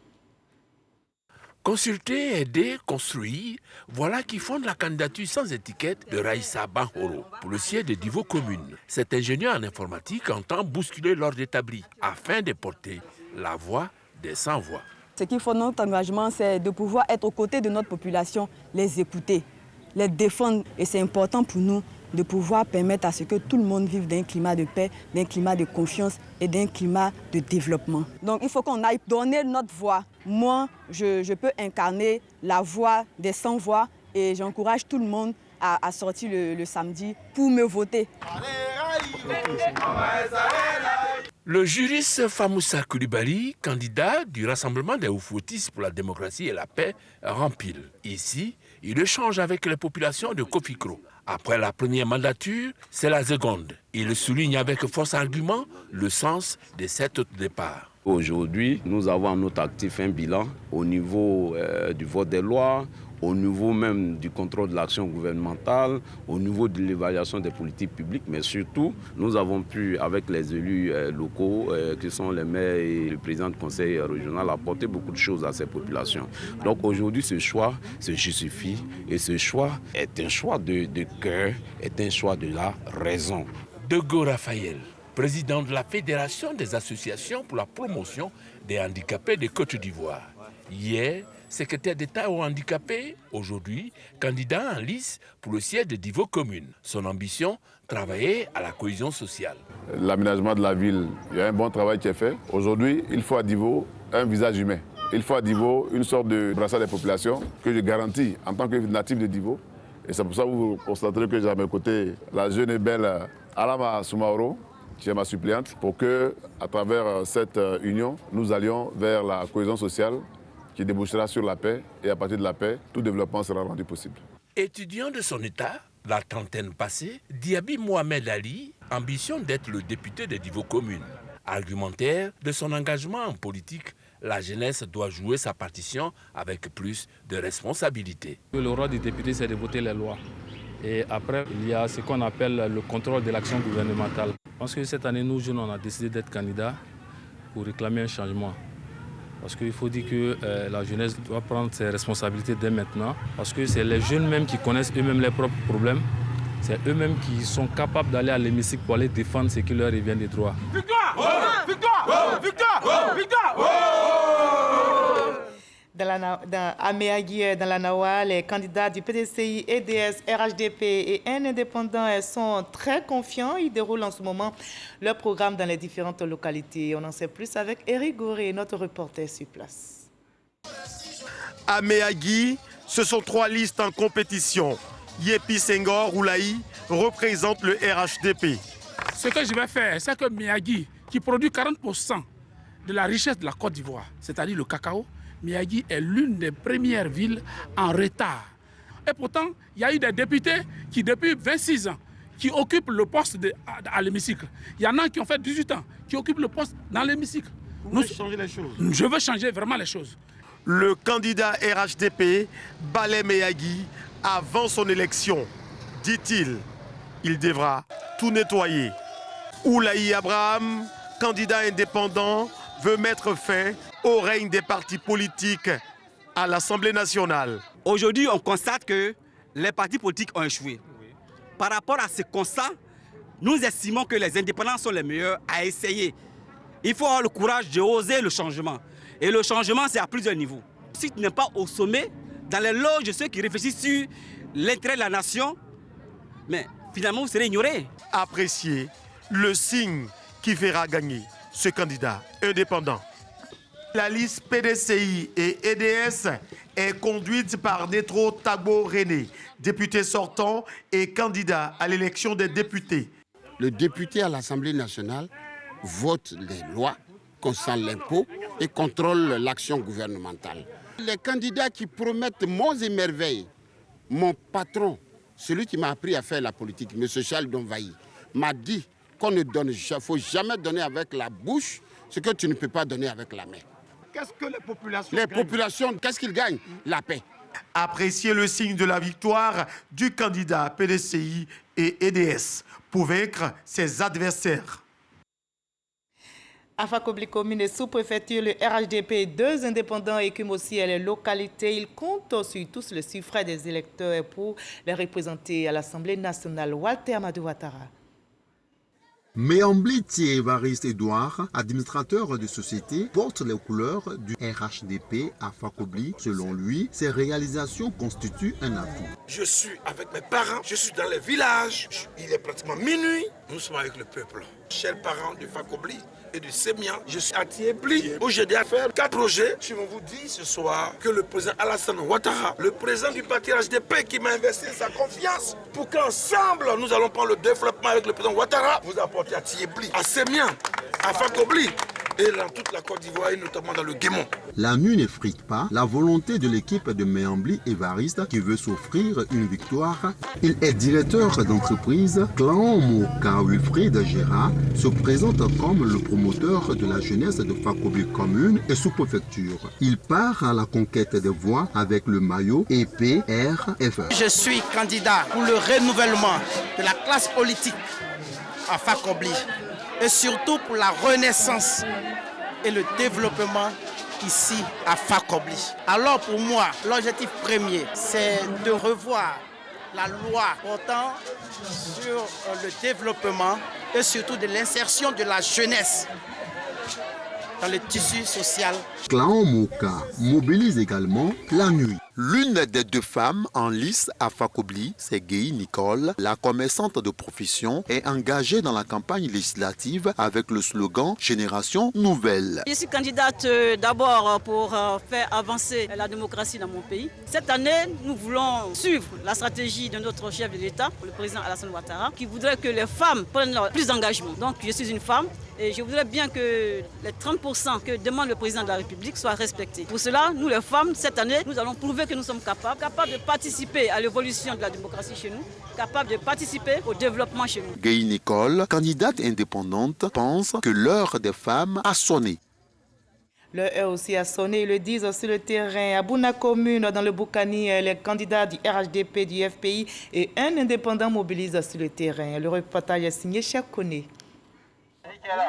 Consulter, aider, construire, voilà qui fonde la candidature sans étiquette de Raïssa Banhoro pour le siège de Divo Commune. Cet ingénieur en informatique entend bousculer l'ordre établi afin de porter la voix des sans-voix.
Ce qu'il faut, notre engagement, c'est de pouvoir être aux côtés de notre population, les écouter, les défendre. Et c'est important pour nous de pouvoir permettre à ce que tout le monde vive d'un climat de paix, d'un climat de confiance et d'un climat de développement. Donc il faut qu'on aille donner notre voix. Moi, je peux incarner la voix des sans-voix et j'encourage tout le monde à sortir le samedi pour me voter.
Le juriste Famoussa Koulibaly, candidat du Rassemblement des Oufoutistes pour la démocratie et la paix, rempile. Ici, il échange avec les populations de Kofikro. Après la première mandature, c'est la seconde. Il souligne avec force argument le sens de cet départ.
Aujourd'hui, nous avons à notre actif un bilan au niveau du vote des lois, au niveau même du contrôle de l'action gouvernementale, au niveau de l'évaluation des politiques publiques, mais surtout, nous avons pu, avec les élus locaux, qui sont les maires et le président du conseil régional, apporter beaucoup de choses à ces populations. Donc aujourd'hui, ce choix se justifie et ce choix est un choix de cœur, est un choix de la raison.
Dego Raphaël, président de la Fédération des associations pour la promotion des handicapés de Côte d'Ivoire. Hier, secrétaire d'État aux handicapés, aujourd'hui candidat en lice pour le siège de Divo Commune. Son ambition, travailler à la cohésion sociale.
L'aménagement de la ville, il y a un bon travail qui est fait. Aujourd'hui, il faut à Divo un visage humain. Il faut à Divo une sorte de brassard des populations que je garantis en tant que natif de Divo. Et c'est pour ça que vous constaterez que j'ai à mes côtés la jeune et belle Alama Soumaoro, qui est ma suppléante, pour que, à travers cette union, nous allions vers la cohésion sociale qui débouchera sur la paix, et à partir de la paix, tout développement sera rendu possible.
Étudiant de son état, la trentaine passée, Diaby Mohamed Ali ambitionne d'être le député des Divo communes. Argumentaire de son engagement en politique, la jeunesse doit jouer sa partition avec plus de responsabilité.
Le rôle du député, c'est de voter les lois. Et après, il y a ce qu'on appelle le contrôle de l'action gouvernementale. Parce que cette année, nous, jeunes, on a décidé d'être candidats pour réclamer un changement. Parce qu'il faut dire que la jeunesse doit prendre ses responsabilités dès maintenant. Parce que c'est les jeunes même qui connaissent eux-mêmes leurs propres problèmes. C'est eux-mêmes qui sont capables d'aller à l'hémicycle pour aller défendre ce qui leur revient des droits.
Victoire! Oh! Victoire! Oh! Victoire! Oh! Victoire! Oh!
À Méagui, dans la Nawa, les candidats du PDCI, EDS, RHDP et un indépendant sont très confiants. Ils déroulent en ce moment leur programme dans les différentes localités. On en sait plus avec Eric Goré, notre reporter sur place.
À Méagui, ce sont 3 listes en compétition. Yepi Senghor Oulaï représente le RHDP.
Ce que je vais faire, c'est que Méagui, qui produit 40% de la richesse de la Côte d'Ivoire, c'est-à-dire le cacao, Méagui est l'une des premières villes en retard. Et pourtant, il y a eu des députés qui, depuis 26 ans, qui occupent le poste à l'hémicycle. Il y en a qui ont fait 18 ans, qui occupent le poste dans l'hémicycle.
Vous voulez changer les choses?
Je veux changer vraiment les choses.
Le candidat RHDP balaie Méagui avant son élection. Dit-il, il devra tout nettoyer. Oulaï Abraham, candidat indépendant, veut mettre fin au règne des partis politiques à l'Assemblée nationale.
Aujourd'hui, on constate que les partis politiques ont échoué. Par rapport à ce constat, nous estimons que les indépendants sont les meilleurs à essayer. Il faut avoir le courage d'oser le changement. Et le changement, c'est à plusieurs niveaux. Si tu n'es pas au sommet, dans les loges de ceux qui réfléchissent sur l'intérêt de la nation, mais finalement, vous serez ignorés.
Appréciez le signe qui fera gagner ce candidat indépendant. La liste PDCI et EDS est conduite par Netro Tagbo René, député sortant et candidat à l'élection des députés.
Le député à l'Assemblée nationale vote les lois concernant l'impôt et contrôle l'action gouvernementale. Les candidats qui promettent monts et merveilles, mon patron, celui qui m'a appris à faire la politique, M. Charles Donvaï, m'a dit qu'on ne donne, faut jamais donner avec la bouche ce que tu ne peux pas donner avec la main.
Qu'est-ce que les populations
gagnent? Les populations, qu'est-ce qu'ils gagnent? La paix.
Appréciez le signe de la victoire du candidat PDCI et EDS pour vaincre ses adversaires.
À Fakobli commune et sous-préfecture, le RHDP, 2 indépendants écument aussi les localités. Ils comptent sur tous le suffrage des électeurs pour les représenter à l'Assemblée nationale. Walter Amadou Ouattara.
Méambli Évariste Edouard, administrateur de société, porte les couleurs du RHDP à Fakobli. Selon lui, ces réalisations constituent un atout.
Je suis avec mes parents, je suis dans les villages, il est pratiquement minuit, nous sommes avec le peuple. Chers parents du Fakobli et du Sémian, je suis à Thiébli où j'ai déjà fait 4 projets. Je vous dis ce soir que le président Alassane Ouattara, le président du parti RHDP qui m'a investi sa confiance pour qu'ensemble nous allons prendre le développement avec le président Ouattara, vous apporter à Thiébli, à Sémian, à Fakobli et dans toute la Côte d'Ivoire et notamment dans le Guémon.
La nuit n'effrite pas la volonté de l'équipe de Méambli Évariste qui veut s'offrir une victoire. Il est directeur d'entreprise. Clan Moka Wilfried Gérard se présente comme le promoteur de la jeunesse de Fakobli commune et sous-préfecture. Il part à la conquête des voix avec le maillot EPRFE.
Je suis candidat pour le renouvellement de la classe politique à Fakobli et surtout pour la renaissance et le développement ici à Fakobli. Alors pour moi, l'objectif premier, c'est de revoir la loi portant sur le développement et surtout de l'insertion de la jeunesse dans le tissu social.
Clan Moka mobilise également la nuit.
L'une des 2 femmes en lice à Fakobli, c'est Guy Nicole. La commerçante de profession est engagée dans la campagne législative avec le slogan « Génération Nouvelle ».
Je suis candidate d'abord pour faire avancer la démocratie dans mon pays. Cette année, nous voulons suivre la stratégie de notre chef de l'État, le président Alassane Ouattara, qui voudrait que les femmes prennent plus d'engagement. Donc je suis une femme Et je voudrais bien que les 30% que demande le président de la République soient respectés. Pour cela, nous les femmes, cette année, nous allons prouver que nous sommes capables de participer à l'évolution de la démocratie chez nous, capables de participer au développement chez nous.
Gueye Nicole, candidate indépendante, pense que l'heure des femmes a sonné.
L'heure aussi a sonné, ils le disent sur le terrain. À Bouna commune, dans le Boukani, les candidats du RHDP, du FPI et un indépendant mobilisent sur le terrain. Le reportage est signé Cheikh Koné.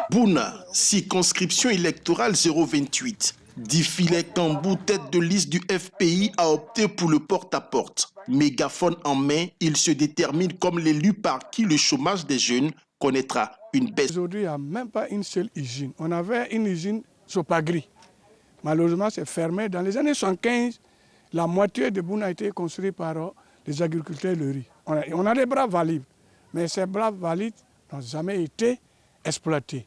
Bouna, circonscription électorale 028. Diffilé Kambou, tête de liste du FPI, a opté pour le porte-à-porte. Mégaphone en main, il se détermine comme l'élu par qui le chômage des jeunes connaîtra une baisse.
Aujourd'hui, il n'y a même pas une seule usine. On avait une usine Sopagri. Malheureusement, c'est fermé. Dans les années 75, la moitié de Bouna a été construite par les agriculteurs de riz. On a des bras valides, mais ces bras valides n'ont jamais été exploités.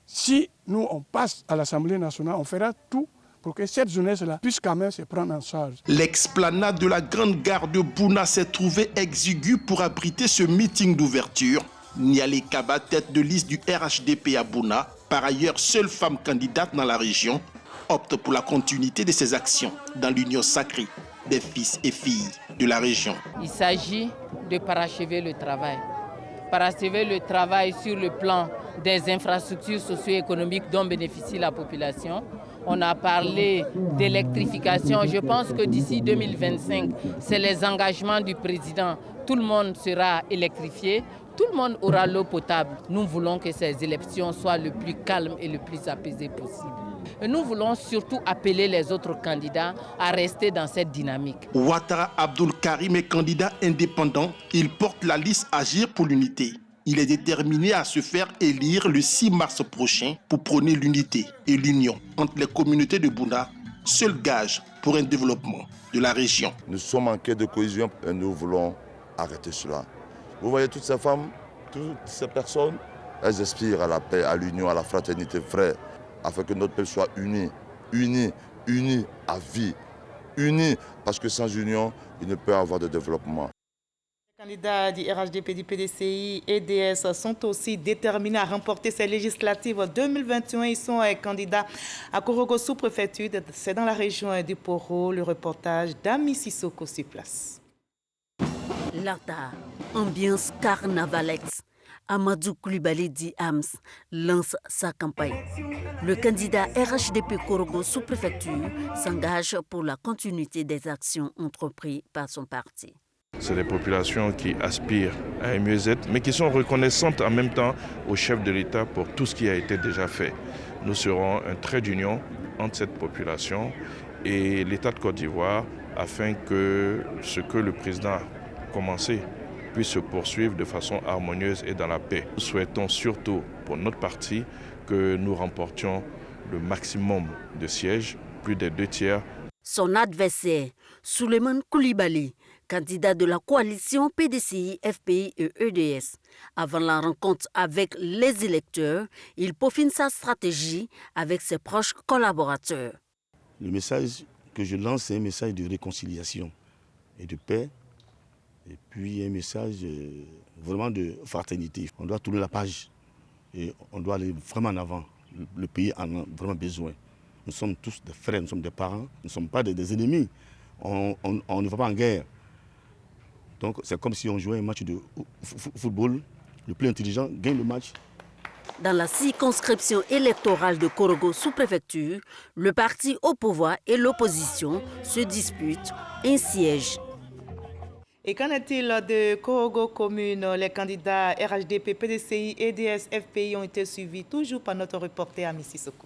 Si nous, on passe à l'Assemblée nationale, on fera tout pour que cette jeunesse-là puisse quand même se prendre en charge.
L'explanade de la grande gare de Bouna s'est trouvée exiguë pour abriter ce meeting d'ouverture. Nialé Kaba, tête de liste du RHDP à Bouna, par ailleurs seule femme candidate dans la région, opte pour la continuité de ses actions dans l'union sacrée des fils et filles de la région.
Il s'agit de parachever le travail. Parachever le travail sur le plan des infrastructures socio-économiques dont bénéficie la population. On a parlé d'électrification. Je pense que d'ici 2025, c'est les engagements du président. Tout le monde sera électrifié. Tout le monde aura l'eau potable. Nous voulons que ces élections soient le plus calmes et le plus apaisées possible. Et nous voulons surtout appeler les autres candidats à rester dans cette dynamique.
Ouattara Abdoul Karim est candidat indépendant. Il porte la liste Agir pour l'unité. Il est déterminé à se faire élire le 6 mars prochain pour prôner l'unité et l'union entre les communautés de Bouna, seul gage pour un développement de la région.
Nous sommes en quête de cohésion et nous voulons arrêter cela. Vous voyez toutes ces femmes, toutes ces personnes, elles aspirent à la paix, à l'union, à la fraternité vraie, afin que notre peuple soit uni, uni, uni à vie, uni, parce que sans union, il ne peut y avoir de développement.
Les candidats du RHDP, du PDCI et DS sont aussi déterminés à remporter ces législatives 2021. Ils sont candidats à Korogo sous-préfecture, c'est dans la région du Poro. Le reportage d'Ami Sissoko sur place.
L'Arta, ambiance carnavalex. Amadou Koulibaly dit Ams lance sa campagne. Le candidat RHDP Korogo sous-préfecture s'engage pour la continuité des actions entreprises par son parti.
C'est des populations qui aspirent à un mieux-être, mais qui sont reconnaissantes en même temps au chef de l'État pour tout ce qui a été déjà fait. Nous serons un trait d'union entre cette population et l'État de Côte d'Ivoire afin que ce que le président a commencé puisse se poursuivre de façon harmonieuse et dans la paix. Nous souhaitons surtout pour notre parti que nous remportions le maximum de sièges, plus des 2/3.
Son adversaire, Souleymane Koulibaly, candidat de la coalition PDCI, FPI et EDS. Avant la rencontre avec les électeurs, il peaufine sa stratégie avec ses proches collaborateurs.
Le message que je lance, c'est un message de réconciliation et de paix. Et puis un message vraiment de fraternité. On doit tourner la page et on doit aller vraiment en avant. Le pays en a vraiment besoin. Nous sommes tous des frères, nous sommes des parents, nous ne sommes pas des ennemis. On ne va pas en guerre. Donc c'est comme si on jouait un match de football. Le plus intelligent gagne le match.
Dans la circonscription électorale de Korogo sous-préfecture, le parti au pouvoir et l'opposition se disputent un siège.
Et qu'en est-il de Korogo commune? Les candidats RHDP, PDCI, EDS, FPI ont été suivis toujours par notre reporter Ami Sissoko.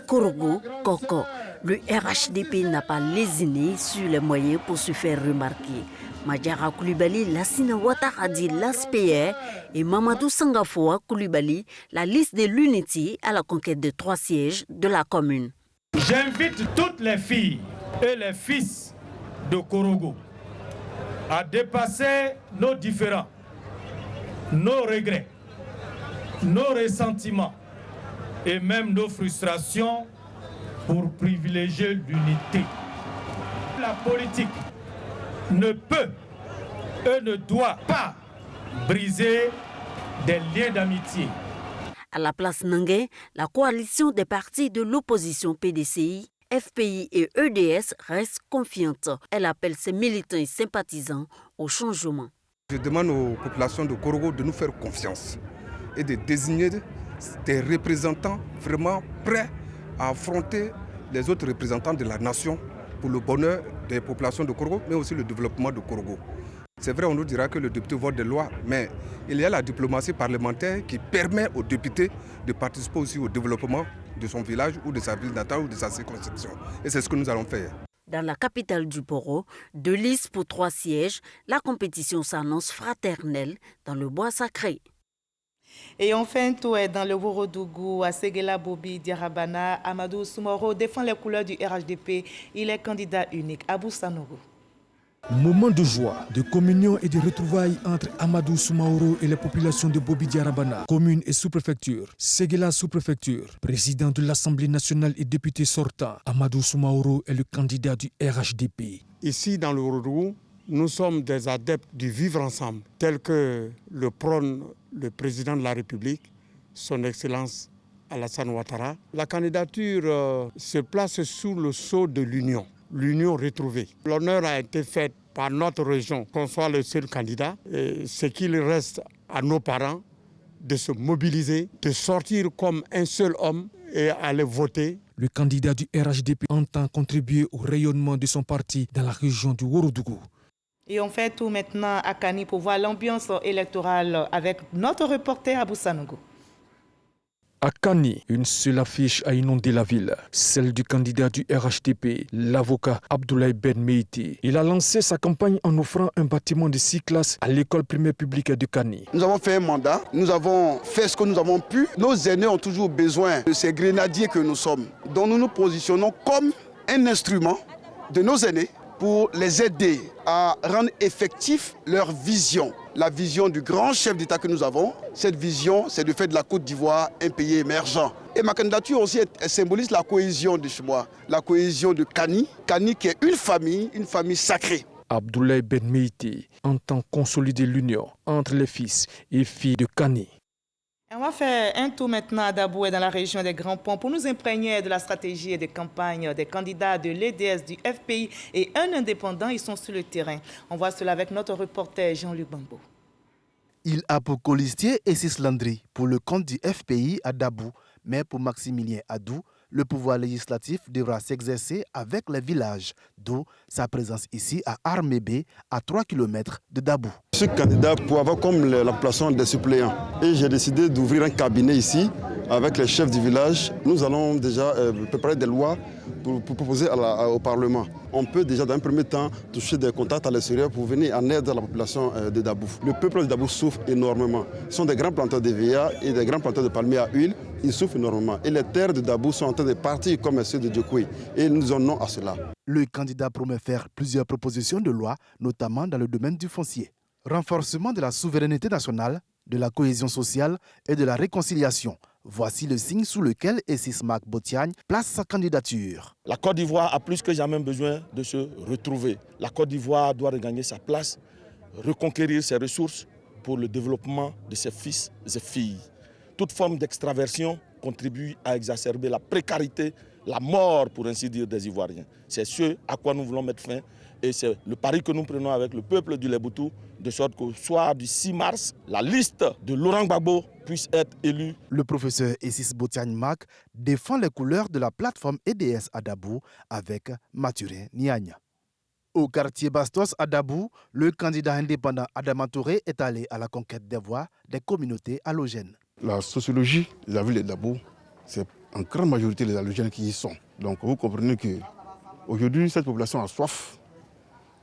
Korogo, Koko, le RHDP n'a pas lésiné sur les moyens pour se faire remarquer. Madjara Koulibaly, Lassina Ouattara dit l'ASPR et Mamadou Sangafoa Koulibaly, la liste de l'unité à la conquête de 3 sièges de la commune.
J'invite toutes les filles et les fils de Korogo à dépasser nos différends, nos regrets, nos ressentiments et même nos frustrations pour privilégier l'unité. La politique ne peut et ne doit pas briser des liens d'amitié.
À la place Nangué, la coalition des partis de l'opposition PDCI, FPI et EDS reste confiante. Elle appelle ses militants et sympathisants au changement.
Je demande aux populations de Korogo de nous faire confiance et de désigner des représentants vraiment prêts à affronter les autres représentants de la nation pour le bonheur des populations de Korogo, mais aussi le développement de Korogo. C'est vrai, on nous dira que le député vote des lois, mais il y a la diplomatie parlementaire qui permet aux députés de participer aussi au développement de son village ou de sa ville natale ou de sa circonscription. Et c'est ce que nous allons faire.
Dans la capitale du Boro, 2 listes pour 3 sièges, la compétition s'annonce fraternelle dans le bois sacré.
Et enfin, un tour dans le Worodougou, à Séguéla Bobi Diarabana, Amadou Soumaoro défend les couleurs du RHDP. Il est candidat unique. Abou Sanogo.
Moment de joie, de communion et de retrouvailles entre Amadou Soumaoro et les populations de Bobi Diarabana, commune et sous-préfecture. Séguéla sous-préfecture, président de l'Assemblée nationale et député sortant, Amadou Soumaoro est le candidat du RHDP.
Ici, dans le Worodougou, nous sommes des adeptes du vivre ensemble, tel que le prône le président de la République, son Excellence Alassane Ouattara. La candidature se place sous le sceau de l'union retrouvée. L'honneur a été fait par notre région qu'on soit le seul candidat. Ce qu'il reste à nos parents de se mobiliser, de sortir comme un seul homme et aller voter.
Le candidat du RHDP entend contribuer au rayonnement de son parti dans la région du Worodougou.
Et on fait tout maintenant à Kani pour voir l'ambiance électorale avec notre reporter Abou Sanogo.
À Kani, une seule affiche a inondé la ville, celle du candidat du RHDP, l'avocat Abdoulaye Ben Meïti. Il a lancé sa campagne en offrant un bâtiment de 6 classes à l'école primaire publique de Kani.
Nous avons fait un mandat, nous avons fait ce que nous avons pu. Nos aînés ont toujours besoin de ces grenadiers que nous sommes, dont nous nous positionnons comme un instrument de nos aînés pour les aider à rendre effectif leur vision. La vision du grand chef d'État que nous avons, cette vision, c'est de faire de la Côte d'Ivoire un pays émergent. Et ma candidature aussi, elle symbolise la cohésion de chez moi, la cohésion de Kani. Kani qui est une famille sacrée.
Abdoulaye Ben Meïti entend consolider l'union entre les fils et filles de Kani.
On va faire un tour maintenant à Dabou et dans la région des Grands Ponts pour nous imprégner de la stratégie et des campagnes des candidats de l'EDS, du FPI et un indépendant. Ils sont sur le terrain. On voit cela avec notre reporter Jean-Luc Bambo.
Il a pour colistier Essis Landry pour le compte du FPI à Dabou, mais pour Maximilien Adou, le pouvoir législatif devra s'exercer avec les villages, d'où sa présence ici à Armébé, à 3 km de Dabou.
Je suis candidat pour avoir comme l'emplacement des suppléants. Et j'ai décidé d'ouvrir un cabinet ici avec les chefs du village. Nous allons déjà préparer des lois pour proposer au Parlement. On peut déjà dans un premier temps toucher des contacts à l'extérieur pour venir en aide à la population de Dabou. Le peuple de Dabou souffre énormément. Ce sont des grands planteurs de VA et des grands planteurs de palmiers à huile. Ils souffrent énormément. Et les terres de Dabou sont en train de partir comme ceux de Djokoué. Et nous disons non à cela.
Le candidat promet faire plusieurs propositions de loi, notamment dans le domaine du foncier. Renforcement de la souveraineté nationale, de la cohésion sociale et de la réconciliation. Voici le signe sous lequel Essis Mac Botiagne place sa candidature.
La Côte d'Ivoire a plus que jamais besoin de se retrouver. La Côte d'Ivoire doit regagner sa place, reconquérir ses ressources pour le développement de ses fils et ses filles. Toute forme d'extraversion contribue à exacerber la précarité, la mort, pour ainsi dire, des Ivoiriens. C'est ce à quoi nous voulons mettre fin et c'est le pari que nous prenons avec le peuple du Leboutou, de sorte qu'au soir du 6 mars, la liste de Laurent Gbagbo puisse être élue.
Le professeur Essis Botiagne Mac défend les couleurs de la plateforme EDS à Dabou avec Mathurin Niagne. Au quartier Bastos à Dabou, le candidat indépendant Adama Touré est allé à la conquête des voix des communautés allogènes.
La sociologie de la ville de Dabou, c'est en grande majorité les allogènes qui y sont. Donc vous comprenez qu'aujourd'hui, cette population a soif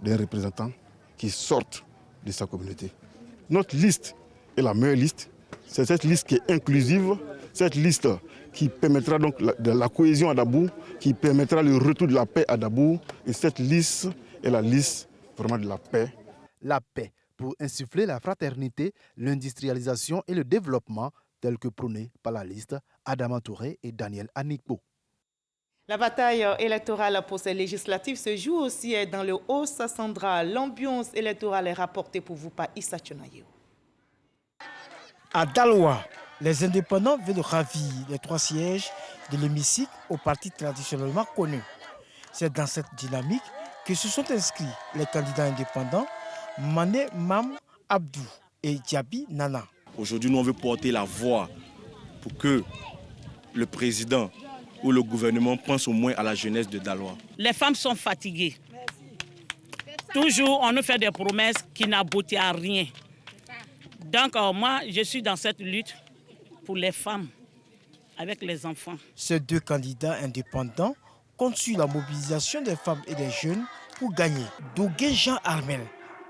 d'un représentant qui sorte de sa communauté. Notre liste est la meilleure liste. C'est cette liste qui est inclusive, cette liste qui permettra donc de la cohésion à Dabou, qui permettra le retour de la paix à Dabou. Et cette liste est la liste vraiment de la paix.
La paix pour insuffler la fraternité, l'industrialisation et le développement tel que prôné par la liste Adama Touré et Daniel Anikbo.
La bataille électorale pour ces législatives se joue aussi dans le Haut-Sassandra. L'ambiance électorale est rapportée pour vous par Issa Tchonayo.
À Daloa,
Les indépendants viennent de ravir les 3 sièges de l'hémicycle au parti traditionnellement connu. C'est dans cette dynamique que se sont inscrits les candidats indépendants Mané Mam Abdou et Diaby Nana.
Aujourd'hui, nous on veut porter la voix pour que le président ou le gouvernement pense au moins à la jeunesse de Daloa.
Les femmes sont fatiguées. Toujours, on nous fait des promesses qui n'aboutissent à rien. Donc, moi, je suis dans cette lutte pour les femmes, avec les enfants.
Ces 2 candidats indépendants comptent sur la mobilisation des femmes et des jeunes pour gagner. Dogué Jean Armel,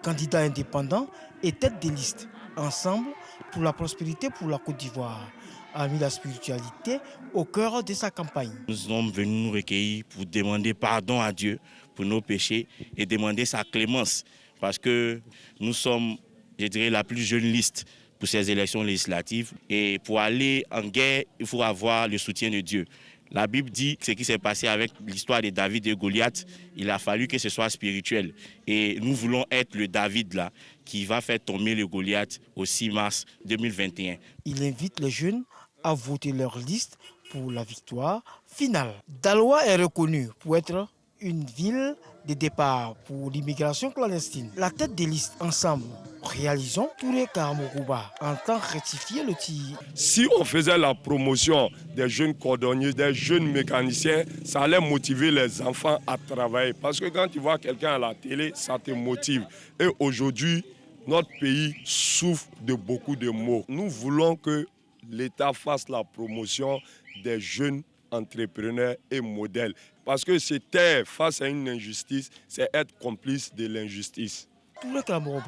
candidat indépendant et tête de liste, ensemble pour la prospérité pour la Côte d'Ivoire, a mis la spiritualité au cœur de sa campagne.
Nous sommes venus nous recueillir pour demander pardon à Dieu pour nos péchés et demander sa clémence, parce que nous sommes, je dirais, la plus jeune liste pour ces élections législatives. Et pour aller en guerre, il faut avoir le soutien de Dieu. La Bible dit que ce qui s'est passé avec l'histoire de David et Goliath, il a fallu que ce soit spirituel. Et nous voulons être le David là, qui va faire tomber le Goliath au 6 mars 2021.
Il invite les jeunes à voter leur liste pour la victoire finale. Daloa est reconnue pour être une ville de départ pour l'immigration clandestine. La tête des listes ensemble, réalisons Touré Karamokouba, entend rectifier le tir.
Si on faisait la promotion des jeunes cordonniers, des jeunes mécaniciens, ça allait motiver les enfants à travailler. Parce que quand tu vois quelqu'un à la télé, ça te motive. Et aujourd'hui, notre pays souffre de beaucoup de maux. Nous voulons que l'État fasse la promotion des jeunes entrepreneurs et modèles. Parce que se taire face à une injustice, c'est être complice de l'injustice.
Tout le Cameroun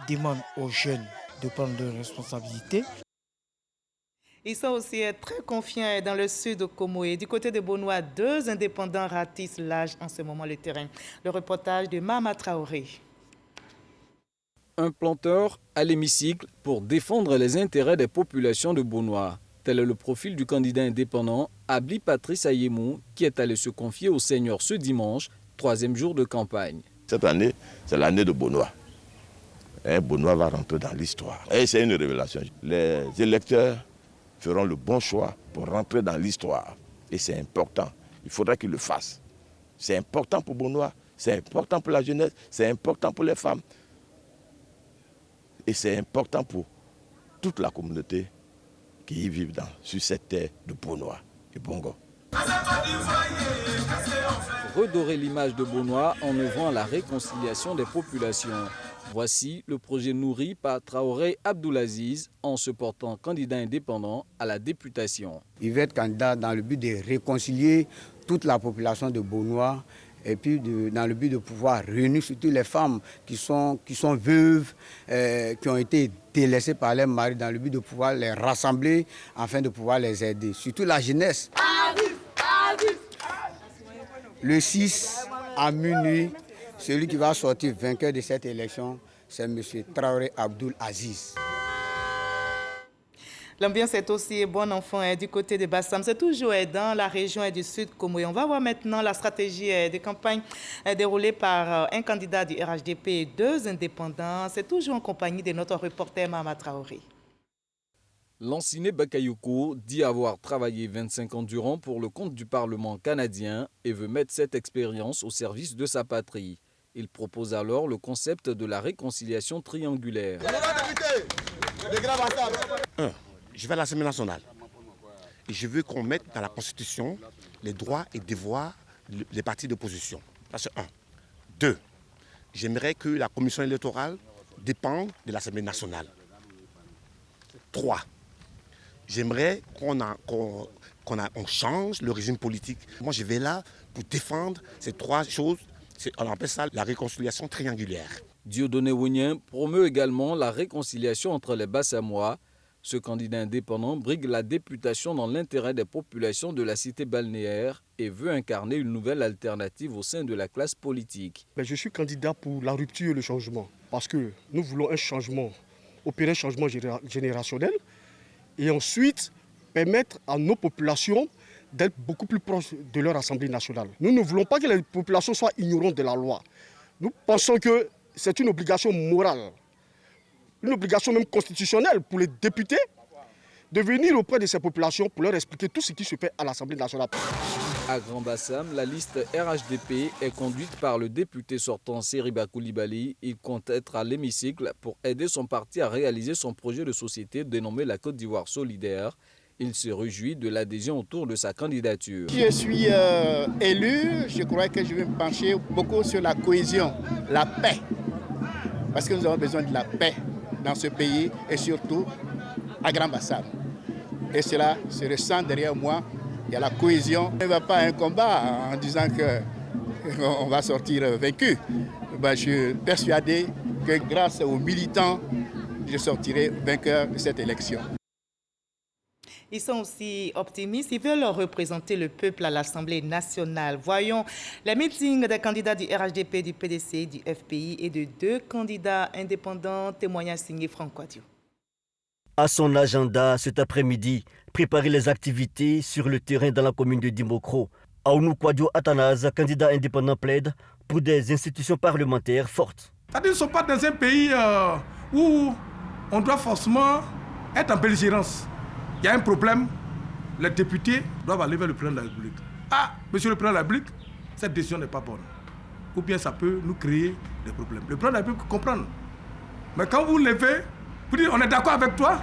demande aux jeunes de prendre leurs responsabilités.
Ils sont aussi très confiants dans le sud de Komoé. Du côté de Bonois, 2 indépendants ratissent l'âge en ce moment le terrain. Le reportage de Mama Traoré.
Un planteur à l'hémicycle pour défendre les intérêts des populations de Bonois. Tel est le profil du candidat indépendant Abli Patrice Ayemou qui est allé se confier au Seigneur ce dimanche, 3e jour de campagne.
Cette année, c'est l'année de Bonois. Et Bonois va rentrer dans l'histoire. Et c'est une révélation. Les électeurs feront le bon choix pour rentrer dans l'histoire. Et c'est important. Il faudra qu'ils le fassent. C'est important pour Bonois, c'est important pour la jeunesse, c'est important pour les femmes. Et c'est important pour toute la communauté qui y vivent sur cette terre de Bonois et Bongo.
Redorer l'image de Bonois en œuvrant à la réconciliation des populations. Voici le projet nourri par Traoré Abdoulaziz en se portant candidat indépendant à la députation.
Il va être candidat dans le but de réconcilier toute la population de Bonois et puis dans le but de pouvoir réunir surtout les femmes qui sont veuves, qui ont été délaissées par leurs maris, dans le but de pouvoir les rassembler afin de pouvoir les aider, surtout la jeunesse. Le 6 à minuit, celui qui va sortir vainqueur de cette élection, c'est M. Traoré Abdoul Aziz.
L'ambiance est aussi bon enfant du côté de Bassam. C'est toujours dans la région du sud Komoé. On va voir maintenant la stratégie de campagne déroulée par un candidat du RHDP et 2 indépendants. C'est toujours en compagnie de notre reporter Mama Traoré.
Lanciné Bakayoko dit avoir travaillé 25 ans durant pour le compte du Parlement canadien et veut mettre cette expérience au service de sa patrie. Il propose alors le concept de la réconciliation triangulaire.
Je vais à l'Assemblée nationale et je veux qu'on mette dans la Constitution les droits et devoirs des partis d'opposition. Ça, c'est 1. 2. J'aimerais que la commission électorale dépende de l'Assemblée nationale. 3. J'aimerais qu'on change le régime politique. Moi, je vais là pour défendre ces 3 choses. On appelle ça la réconciliation triangulaire.
Dieudonné Wounien promeut également la réconciliation entre les Bassamois. Ce candidat indépendant brigue la députation dans l'intérêt des populations de la cité balnéaire et veut incarner une nouvelle alternative au sein de la classe politique.
Je suis candidat pour la rupture et le changement parce que nous voulons un changement, opérer un changement générationnel et ensuite permettre à nos populations d'être beaucoup plus proches de leur Assemblée nationale. Nous ne voulons pas que les populations soient ignorantes de la loi. Nous pensons que c'est une obligation morale, une obligation même constitutionnelle pour les députés de venir auprès de ces populations pour leur expliquer tout ce qui se fait à l'Assemblée nationale.
À Grand-Bassam, la liste RHDP est conduite par le député sortant Seriba Koulibaly. Il compte être à l'hémicycle pour aider son parti à réaliser son projet de société dénommé la Côte d'Ivoire solidaire. Il se réjouit de l'adhésion autour de sa candidature.
Si je suis élu, je crois que je vais me pencher beaucoup sur la cohésion, la paix. Parce que nous avons besoin de la paix dans ce pays et surtout à Grand-Bassam. Et cela se ressent derrière moi. Il y a la cohésion. On ne va pas à un combat en disant qu'on va sortir vaincu. Je suis persuadé que grâce aux militants, je sortirai vainqueur de cette élection.
Ils sont aussi optimistes, ils veulent représenter le peuple à l'Assemblée nationale. Voyons les meetings des candidats du RHDP, du PDC, du FPI et de 2 candidats indépendants, témoignage signé Franck Quadio.
À son agenda cet après-midi, préparer les activités sur le terrain dans la commune de Dimokro. Aounou Quadio Athanase, candidat indépendant, plaide pour des institutions parlementaires fortes.
C'est-à-dire qu'ils ne sont pas dans un pays où on doit forcément être en belligérance. Il y a un problème, les députés doivent aller vers le président de la République. Ah, monsieur le président de la République, cette décision n'est pas bonne. Ou bien ça peut nous créer des problèmes. Le président de la République peut comprendre. Mais quand vous levez, vous dites on est d'accord avec toi,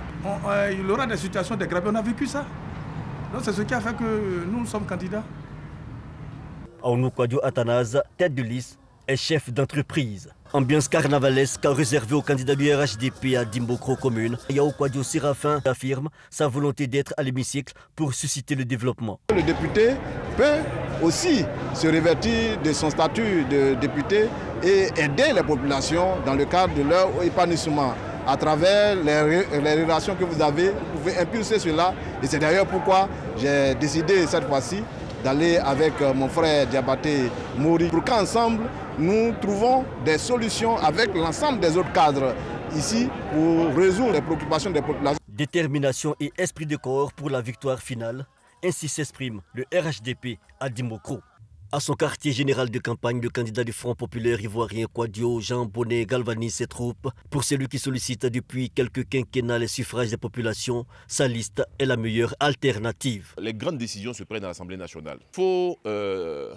il y aura des situations déggravées. On a vécu ça. Donc c'est ce qui a fait que nous sommes candidats.
Aounou Quadio Athanase, tête de liste, est chef d'entreprise. Ambiance carnavalesque réservée aux candidats du RHDP à Dimokro commune. Yao Quadio Séraphin affirme sa volonté d'être à l'hémicycle pour susciter le développement.
Le député peut aussi se revêtir de son statut de député et aider les populations dans le cadre de leur épanouissement. À travers les relations que vous avez, vous pouvez impulser cela. Et c'est d'ailleurs pourquoi j'ai décidé cette fois-ci d'aller avec mon frère Diabaté Mouri pour qu'ensemble, nous trouvons des solutions avec l'ensemble des autres cadres ici pour résoudre les préoccupations des populations.
Détermination et esprit de corps pour la victoire finale, ainsi s'exprime le RHDP à Dimokro. À son quartier général de campagne, le candidat du Front populaire ivoirien Quadio Jean Bonnet galvanise ses troupes. Pour celui qui sollicite depuis quelques quinquennats les suffrages des populations, sa liste est la meilleure alternative.
Les grandes décisions se prennent à l'Assemblée nationale. Il faut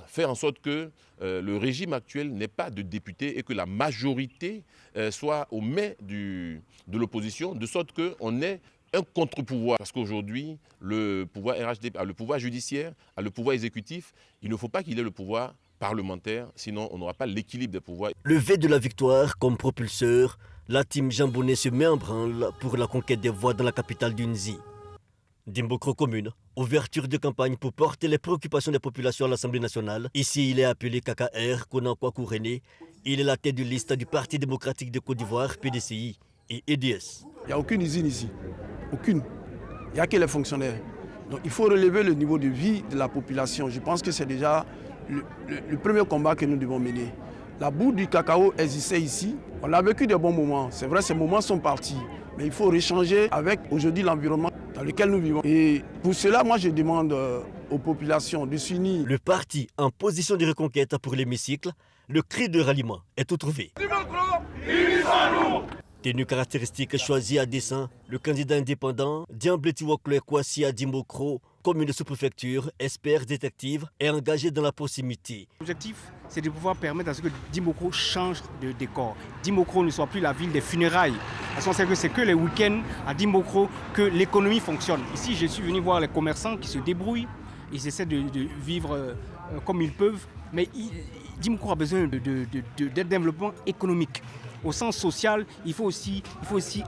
faire en sorte que le régime actuel n'ait pas de députés et que la majorité soit au mai de l'opposition, de sorte qu'on ait un contre-pouvoir. Parce qu'aujourd'hui, le pouvoir RHDP a le pouvoir judiciaire, a le pouvoir exécutif. Il ne faut pas qu'il ait le pouvoir parlementaire, sinon on n'aura pas l'équilibre des pouvoirs.
Levé de la victoire comme propulseur, la team Jean Bonnet se met en branle pour la conquête des voix dans la capitale du Nzi. Dimokro commune, ouverture de campagne pour porter les préoccupations des populations à l'Assemblée nationale. Ici, il est appelé KKR, Konankwa Kourené. Il est la tête de liste du Parti démocratique de Côte d'Ivoire, PDCI et EDS.
Il n'y a aucune usine ici. Aucune. Il n'y a que les fonctionnaires. Donc il faut relever le niveau de vie de la population. Je pense que c'est déjà le premier combat que nous devons mener. La boue du cacao existait ici. On a vécu des bons moments. C'est vrai, ces moments sont partis. Mais il faut réchanger avec aujourd'hui l'environnement dans lequel nous vivons. Et pour cela, moi je demande aux populations de s'unir.
Le parti en position de reconquête pour l'hémicycle, le cri de ralliement est tout trouvé. Tenue caractéristique choisie à dessein, le candidat indépendant Diambleti Wokle Kwasi à Dimokro, commune de sous-préfecture, expert détective, est engagé dans la proximité.
L'objectif, c'est de pouvoir permettre à ce que Dimokro change de décor. Dimokro ne soit plus la ville des funérailles. Parce qu'on sait que c'est que les week-ends à Dimokro que l'économie fonctionne. Ici, je suis venu voir les commerçants qui se débrouillent. Ils essaient de vivre comme ils peuvent. Mais Dimokro a besoin de développement économique. Au sens social, il faut aussi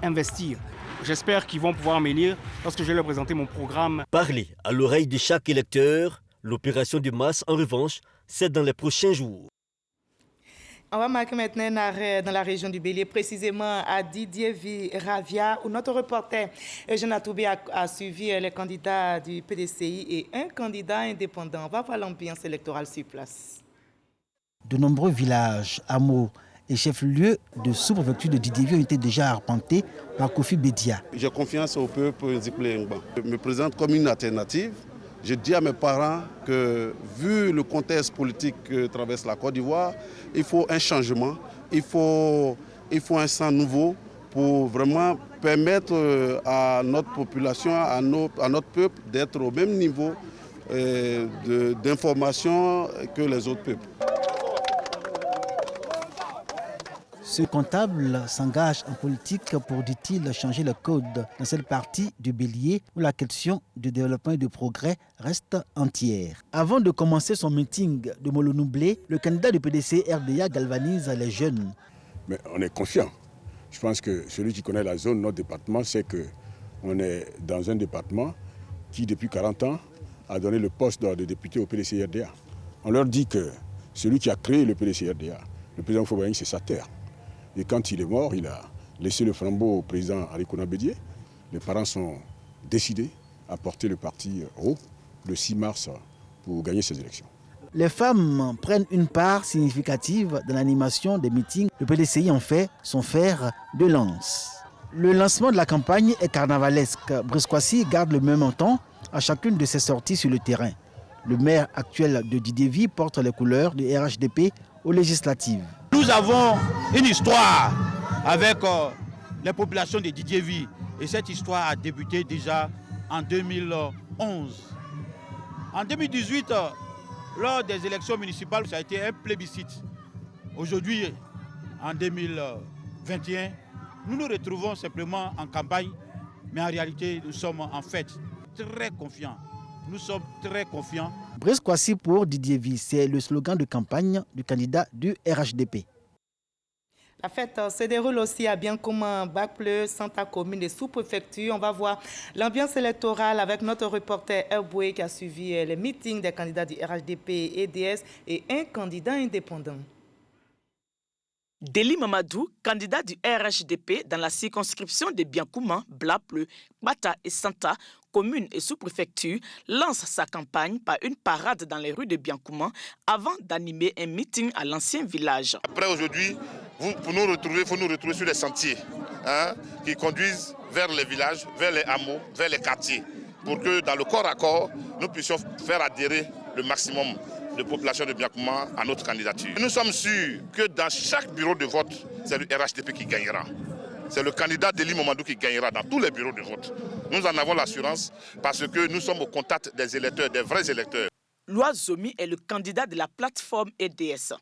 investir. J'espère qu'ils vont pouvoir m'élire lorsque je vais leur présenter mon programme.
Parler à l'oreille de chaque électeur, l'opération de masse, en revanche, c'est dans les prochains jours.
On va marquer maintenant dans la région du Bélier, précisément à Didier Ravia, où notre reporter Eugène Atoubé a suivi les candidats du PDCI et un candidat indépendant. On va voir l'ambiance électorale sur place.
De nombreux villages, hameaux et chefs-lieux de sous-préfecture de Didier ont été déjà arpentés par Kofi Bedia.
J'ai confiance au peuple Ziplé Ngba. Je me présente comme une alternative. Je dis à mes parents que, vu le contexte politique que traverse la Côte d'Ivoire, il faut un changement, il faut un sang nouveau pour vraiment permettre à notre population, à notre peuple d'être au même niveau d'information que les autres peuples.
Ce comptable s'engage en politique pour, dit-il, changer le code dans cette partie du bélier où la question de développement et de progrès reste entière. Avant de commencer son meeting de Molo-Noublé, le candidat du PDC RDA galvanise les jeunes.
Mais on est confiant. Je pense que celui qui connaît la zone, notre département, sait qu'on est dans un département qui, depuis 40 ans, a donné le poste de député au PDC RDA. On leur dit que celui qui a créé le PDC RDA, le président Fauboyang, c'est sa terre. Et quand il est mort, il a laissé le flambeau au président Arikona Bédié. Les parents sont décidés à porter le parti haut le 6 mars pour gagner ces élections.
Les femmes prennent une part significative dans l'animation des meetings. Le PDCI en fait son fer de lance. Le lancement de la campagne est carnavalesque. Brice Kwasi garde le même temps à chacune de ses sorties sur le terrain. Le maire actuel de Didévi porte les couleurs du RHDP aux législatives.
Nous avons une histoire avec les populations de Didévi et cette histoire a débuté déjà en 2011. En 2018, lors des élections municipales, ça a été un plébiscite. Aujourd'hui, en 2021, nous nous retrouvons simplement en campagne, mais en réalité, nous sommes en fait très confiants. Nous sommes très confiants.
Brice Kwasi pour Didévi, c'est le slogan de campagne du candidat du RHDP.
La fête se déroule aussi à Biancouma, Bac-Pleu, Santa Commune et sous-préfecture. On va voir l'ambiance électorale avec notre reporter Herboué qui a suivi les meetings des candidats du RHDP et EDS et un candidat indépendant.
Deli Mamadou, candidat du RHDP dans la circonscription de Biancouma, Bac-Pleu, Bata et Santa, commune et sous-préfecture, lance sa campagne par une parade dans les rues de Biancouma avant d'animer un meeting à l'ancien village.
Après aujourd'hui, pour nous retrouver, il faut nous retrouver sur les sentiers qui conduisent vers les villages, vers les hameaux, vers les quartiers, pour que dans le corps à corps, nous puissions faire adhérer le maximum de population de Biancouma à notre candidature. Nous sommes sûrs que dans chaque bureau de vote, c'est le RHDP qui gagnera. C'est le candidat Deli Mamadou qui gagnera dans tous les bureaux de vote. Nous en avons l'assurance parce que nous sommes au contact des électeurs, des vrais électeurs.
Loa Zomi est le candidat de la plateforme EDS.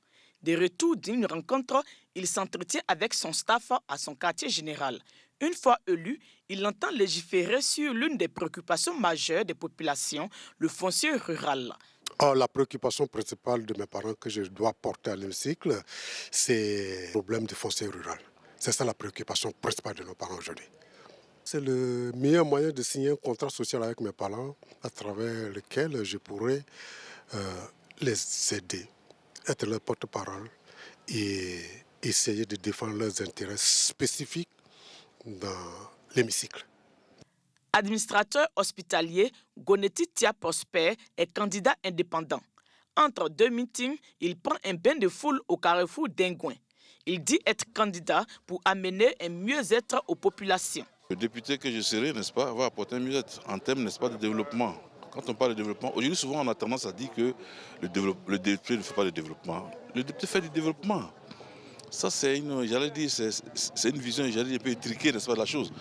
De retour d'une rencontre, il s'entretient avec son staff à son quartier général. Une fois élu, il entend légiférer sur l'une des préoccupations majeures des populations, le foncier rural.
La préoccupation principale de mes parents que je dois porter à l'hémicycle, c'est le problème du foncier rural. C'est ça la préoccupation principale de nos parents aujourd'hui. C'est le meilleur moyen de signer un contrat social avec mes parents à travers lequel je pourrais les aider, être leur porte-parole et essayer de défendre leurs intérêts spécifiques dans l'hémicycle.
Administrateur hospitalier, Goneti Tia Prosper est candidat indépendant. Entre deux meetings, il prend un bain de foule au carrefour d'Ingouin. Il dit être candidat pour amener un mieux-être aux populations.
Le député que je serai, n'est-ce pas, va apporter un mieux-être en termes, n'est-ce pas, de développement. Quand on parle de développement, aujourd'hui souvent on a tendance à dire que le député ne fait pas de développement. Le député fait du développement. Ça c'est une, j'allais dire, c'est une vision, j'allais dire, un peu étriquée, n'est-ce pas, de la chose.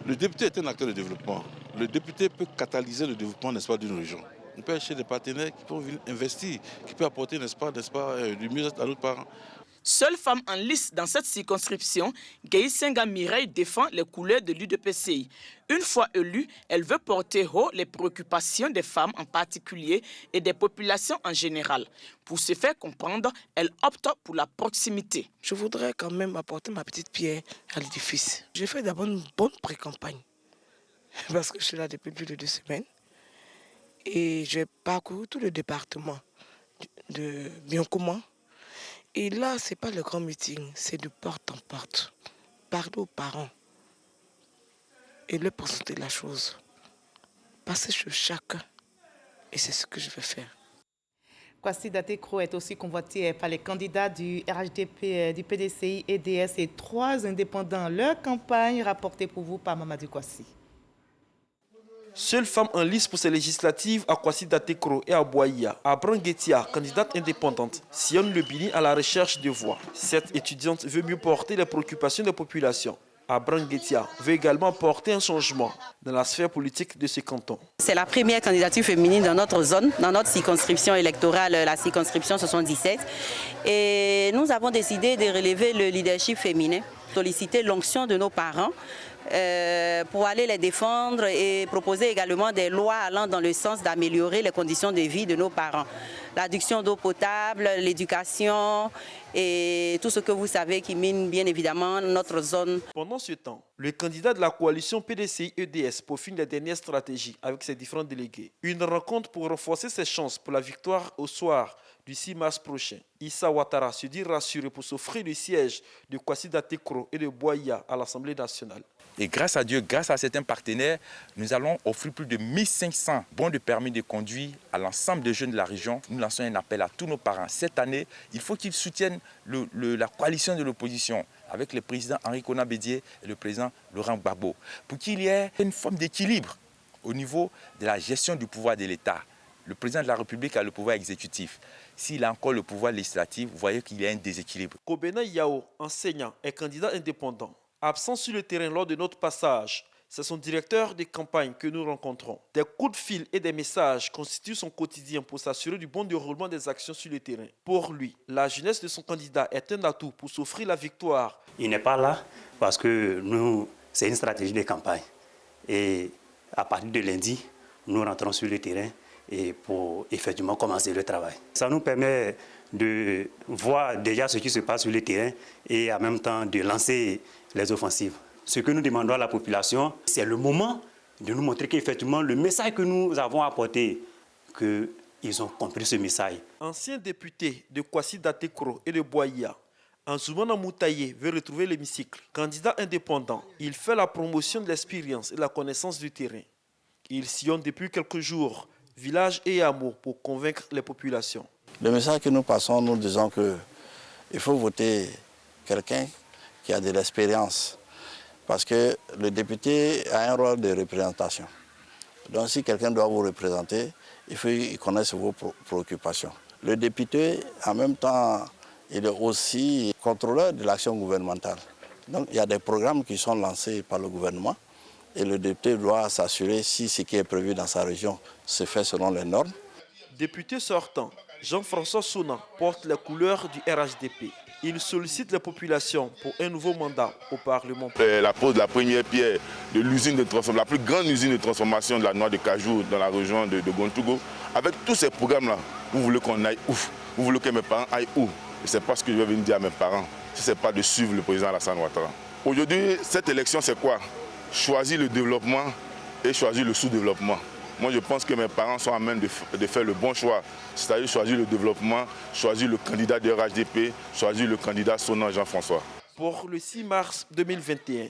Le député est un acteur de développement. Le député peut catalyser le développement, n'est-ce pas, d'une région. On peut acheter des partenaires qui peuvent investir, qui peuvent apporter, n'est-ce pas, du mieux-être à nos parents.
Seule femme en lice dans cette circonscription, Gaï Senga Mireille défend les couleurs de l'UDPCI. Une fois élue, elle veut porter haut les préoccupations des femmes en particulier et des populations en général. Pour se faire comprendre, elle opte pour la proximité.
Je voudrais quand même apporter ma petite pierre à l'édifice. J'ai fait d'abord une bonne pré-campagne parce que je suis là depuis plus de 2 semaines et j'ai parcouru tout le département de Biancouma. Et là, ce n'est pas le grand meeting, c'est de porte en porte. Parler aux parents et leur présenter la chose. Passer sur chacun. Et c'est ce que je vais faire.
Kwasi Datekro est aussi convoité par les candidats du RHDP, du PDCI, EDS et 3 indépendants. Leur campagne rapportée pour vous par Mamadou Kwasi.
Seule femme en lice pour ces législatives à Kwasi Datekro et à Boaya. Abran Getia, candidate indépendante, sillonne le Bénin à la recherche de voix. Cette étudiante veut mieux porter les préoccupations des populations. Abran Getia veut également porter un changement dans la sphère politique de ce canton.
C'est la première candidature féminine dans notre zone, dans notre circonscription électorale, la circonscription 77. Et nous avons décidé de relever le leadership féminin, solliciter l'onction de nos parents pour aller les défendre et proposer également des lois allant dans le sens d'améliorer les conditions de vie de nos parents. L'adduction d'eau potable, l'éducation et tout ce que vous savez qui mine bien évidemment notre zone.
Pendant ce temps, le candidat de la coalition PDCI-EDS peaufine les dernières stratégies avec ses différents délégués. Une rencontre pour renforcer ses chances pour la victoire au soir du 6 mars prochain. Issa Ouattara se dit rassuré pour s'offrir le siège de Kwasi Datekro et de Boaya à l'Assemblée nationale.
Et grâce à Dieu, grâce à certains partenaires, nous allons offrir plus de 1500 bons de permis de conduire à l'ensemble des jeunes de la région. Nous lançons un appel à tous nos parents. Cette année, il faut qu'ils soutiennent la coalition de l'opposition avec le président Henri Konan Bédié et le président Laurent Gbagbo, pour qu'il y ait une forme d'équilibre au niveau de la gestion du pouvoir de l'État. Le président de la République a le pouvoir exécutif. S'il a encore le pouvoir législatif, vous voyez qu'il y a un déséquilibre.
Kobena Yao, enseignant et candidat indépendant, absent sur le terrain lors de notre passage, c'est son directeur de campagne que nous rencontrons. Des coups de fil et des messages constituent son quotidien pour s'assurer du bon déroulement des actions sur le terrain. Pour lui, la jeunesse de son candidat est un atout pour s'offrir la victoire.
Il n'est pas là parce que c'est une stratégie de campagne. Et à partir de lundi, nous rentrons sur le terrain et pour effectivement commencer le travail. Ça nous permet de voir déjà ce qui se passe sur le terrain et en même temps de lancer les offensives. Ce que nous demandons à la population, c'est le moment de nous montrer qu'effectivement le message que nous avons apporté, qu'ils ont compris ce message.
Ancien député de Kwasi Datekro et de Boaya, Ansoumana Moutaye veut retrouver l'hémicycle. Candidat indépendant, il fait la promotion de l'expérience et de la connaissance du terrain. Il sillonne depuis quelques jours villages et hameaux pour convaincre les populations.
Le message que nous passons, nous disons qu'il faut voter quelqu'un qui a de l'expérience. Parce que le député a un rôle de représentation. Donc si quelqu'un doit vous représenter, il faut qu'il connaisse vos préoccupations. Le député, en même temps, il est aussi contrôleur de l'action gouvernementale. Donc il y a des programmes qui sont lancés par le gouvernement et le député doit s'assurer si ce qui est prévu dans sa région se fait selon les normes.
Député sortant, Jean-François Souna porte les couleurs du RHDP. Il sollicite les populations pour un nouveau mandat au Parlement.
La pose de la première pierre de l'usine de transformation, la plus grande usine de transformation de la noix de cajou dans la région de Gontougo. Avec tous ces programmes-là, vous voulez qu'on aille où? Vous voulez que mes parents aillent où? Et c'est pas ce que je vais venir dire à mes parents, si ce n'est pas de suivre le président Alassane Ouattara. Aujourd'hui, cette élection, c'est quoi? Choisir le développement et choisir le sous-développement. Moi, je pense que mes parents sont à même de faire le bon choix, c'est-à-dire choisir le développement, choisir le candidat de RHDP, choisir le candidat Sonan Jean-François.
Pour le 6 mars 2021,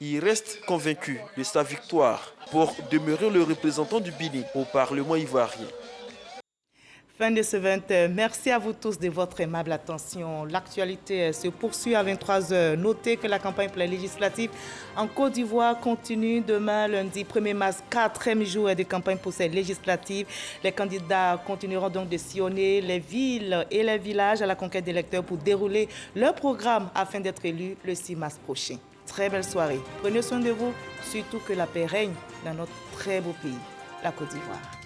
il reste convaincu de sa victoire pour demeurer le représentant du Bénin au Parlement ivoirien.
Fin de ce 20h. Merci à vous tous de votre aimable attention. L'actualité se poursuit à 23h. Notez que la campagne pour les législatives en Côte d'Ivoire continue demain, lundi 1er mars, 4e jour de campagne pour ces législatives. Les candidats continueront donc de sillonner les villes et les villages à la conquête d'électeurs pour dérouler leur programme afin d'être élus le 6 mars prochain. Très belle soirée. Prenez soin de vous, surtout que la paix règne dans notre très beau pays, la Côte d'Ivoire.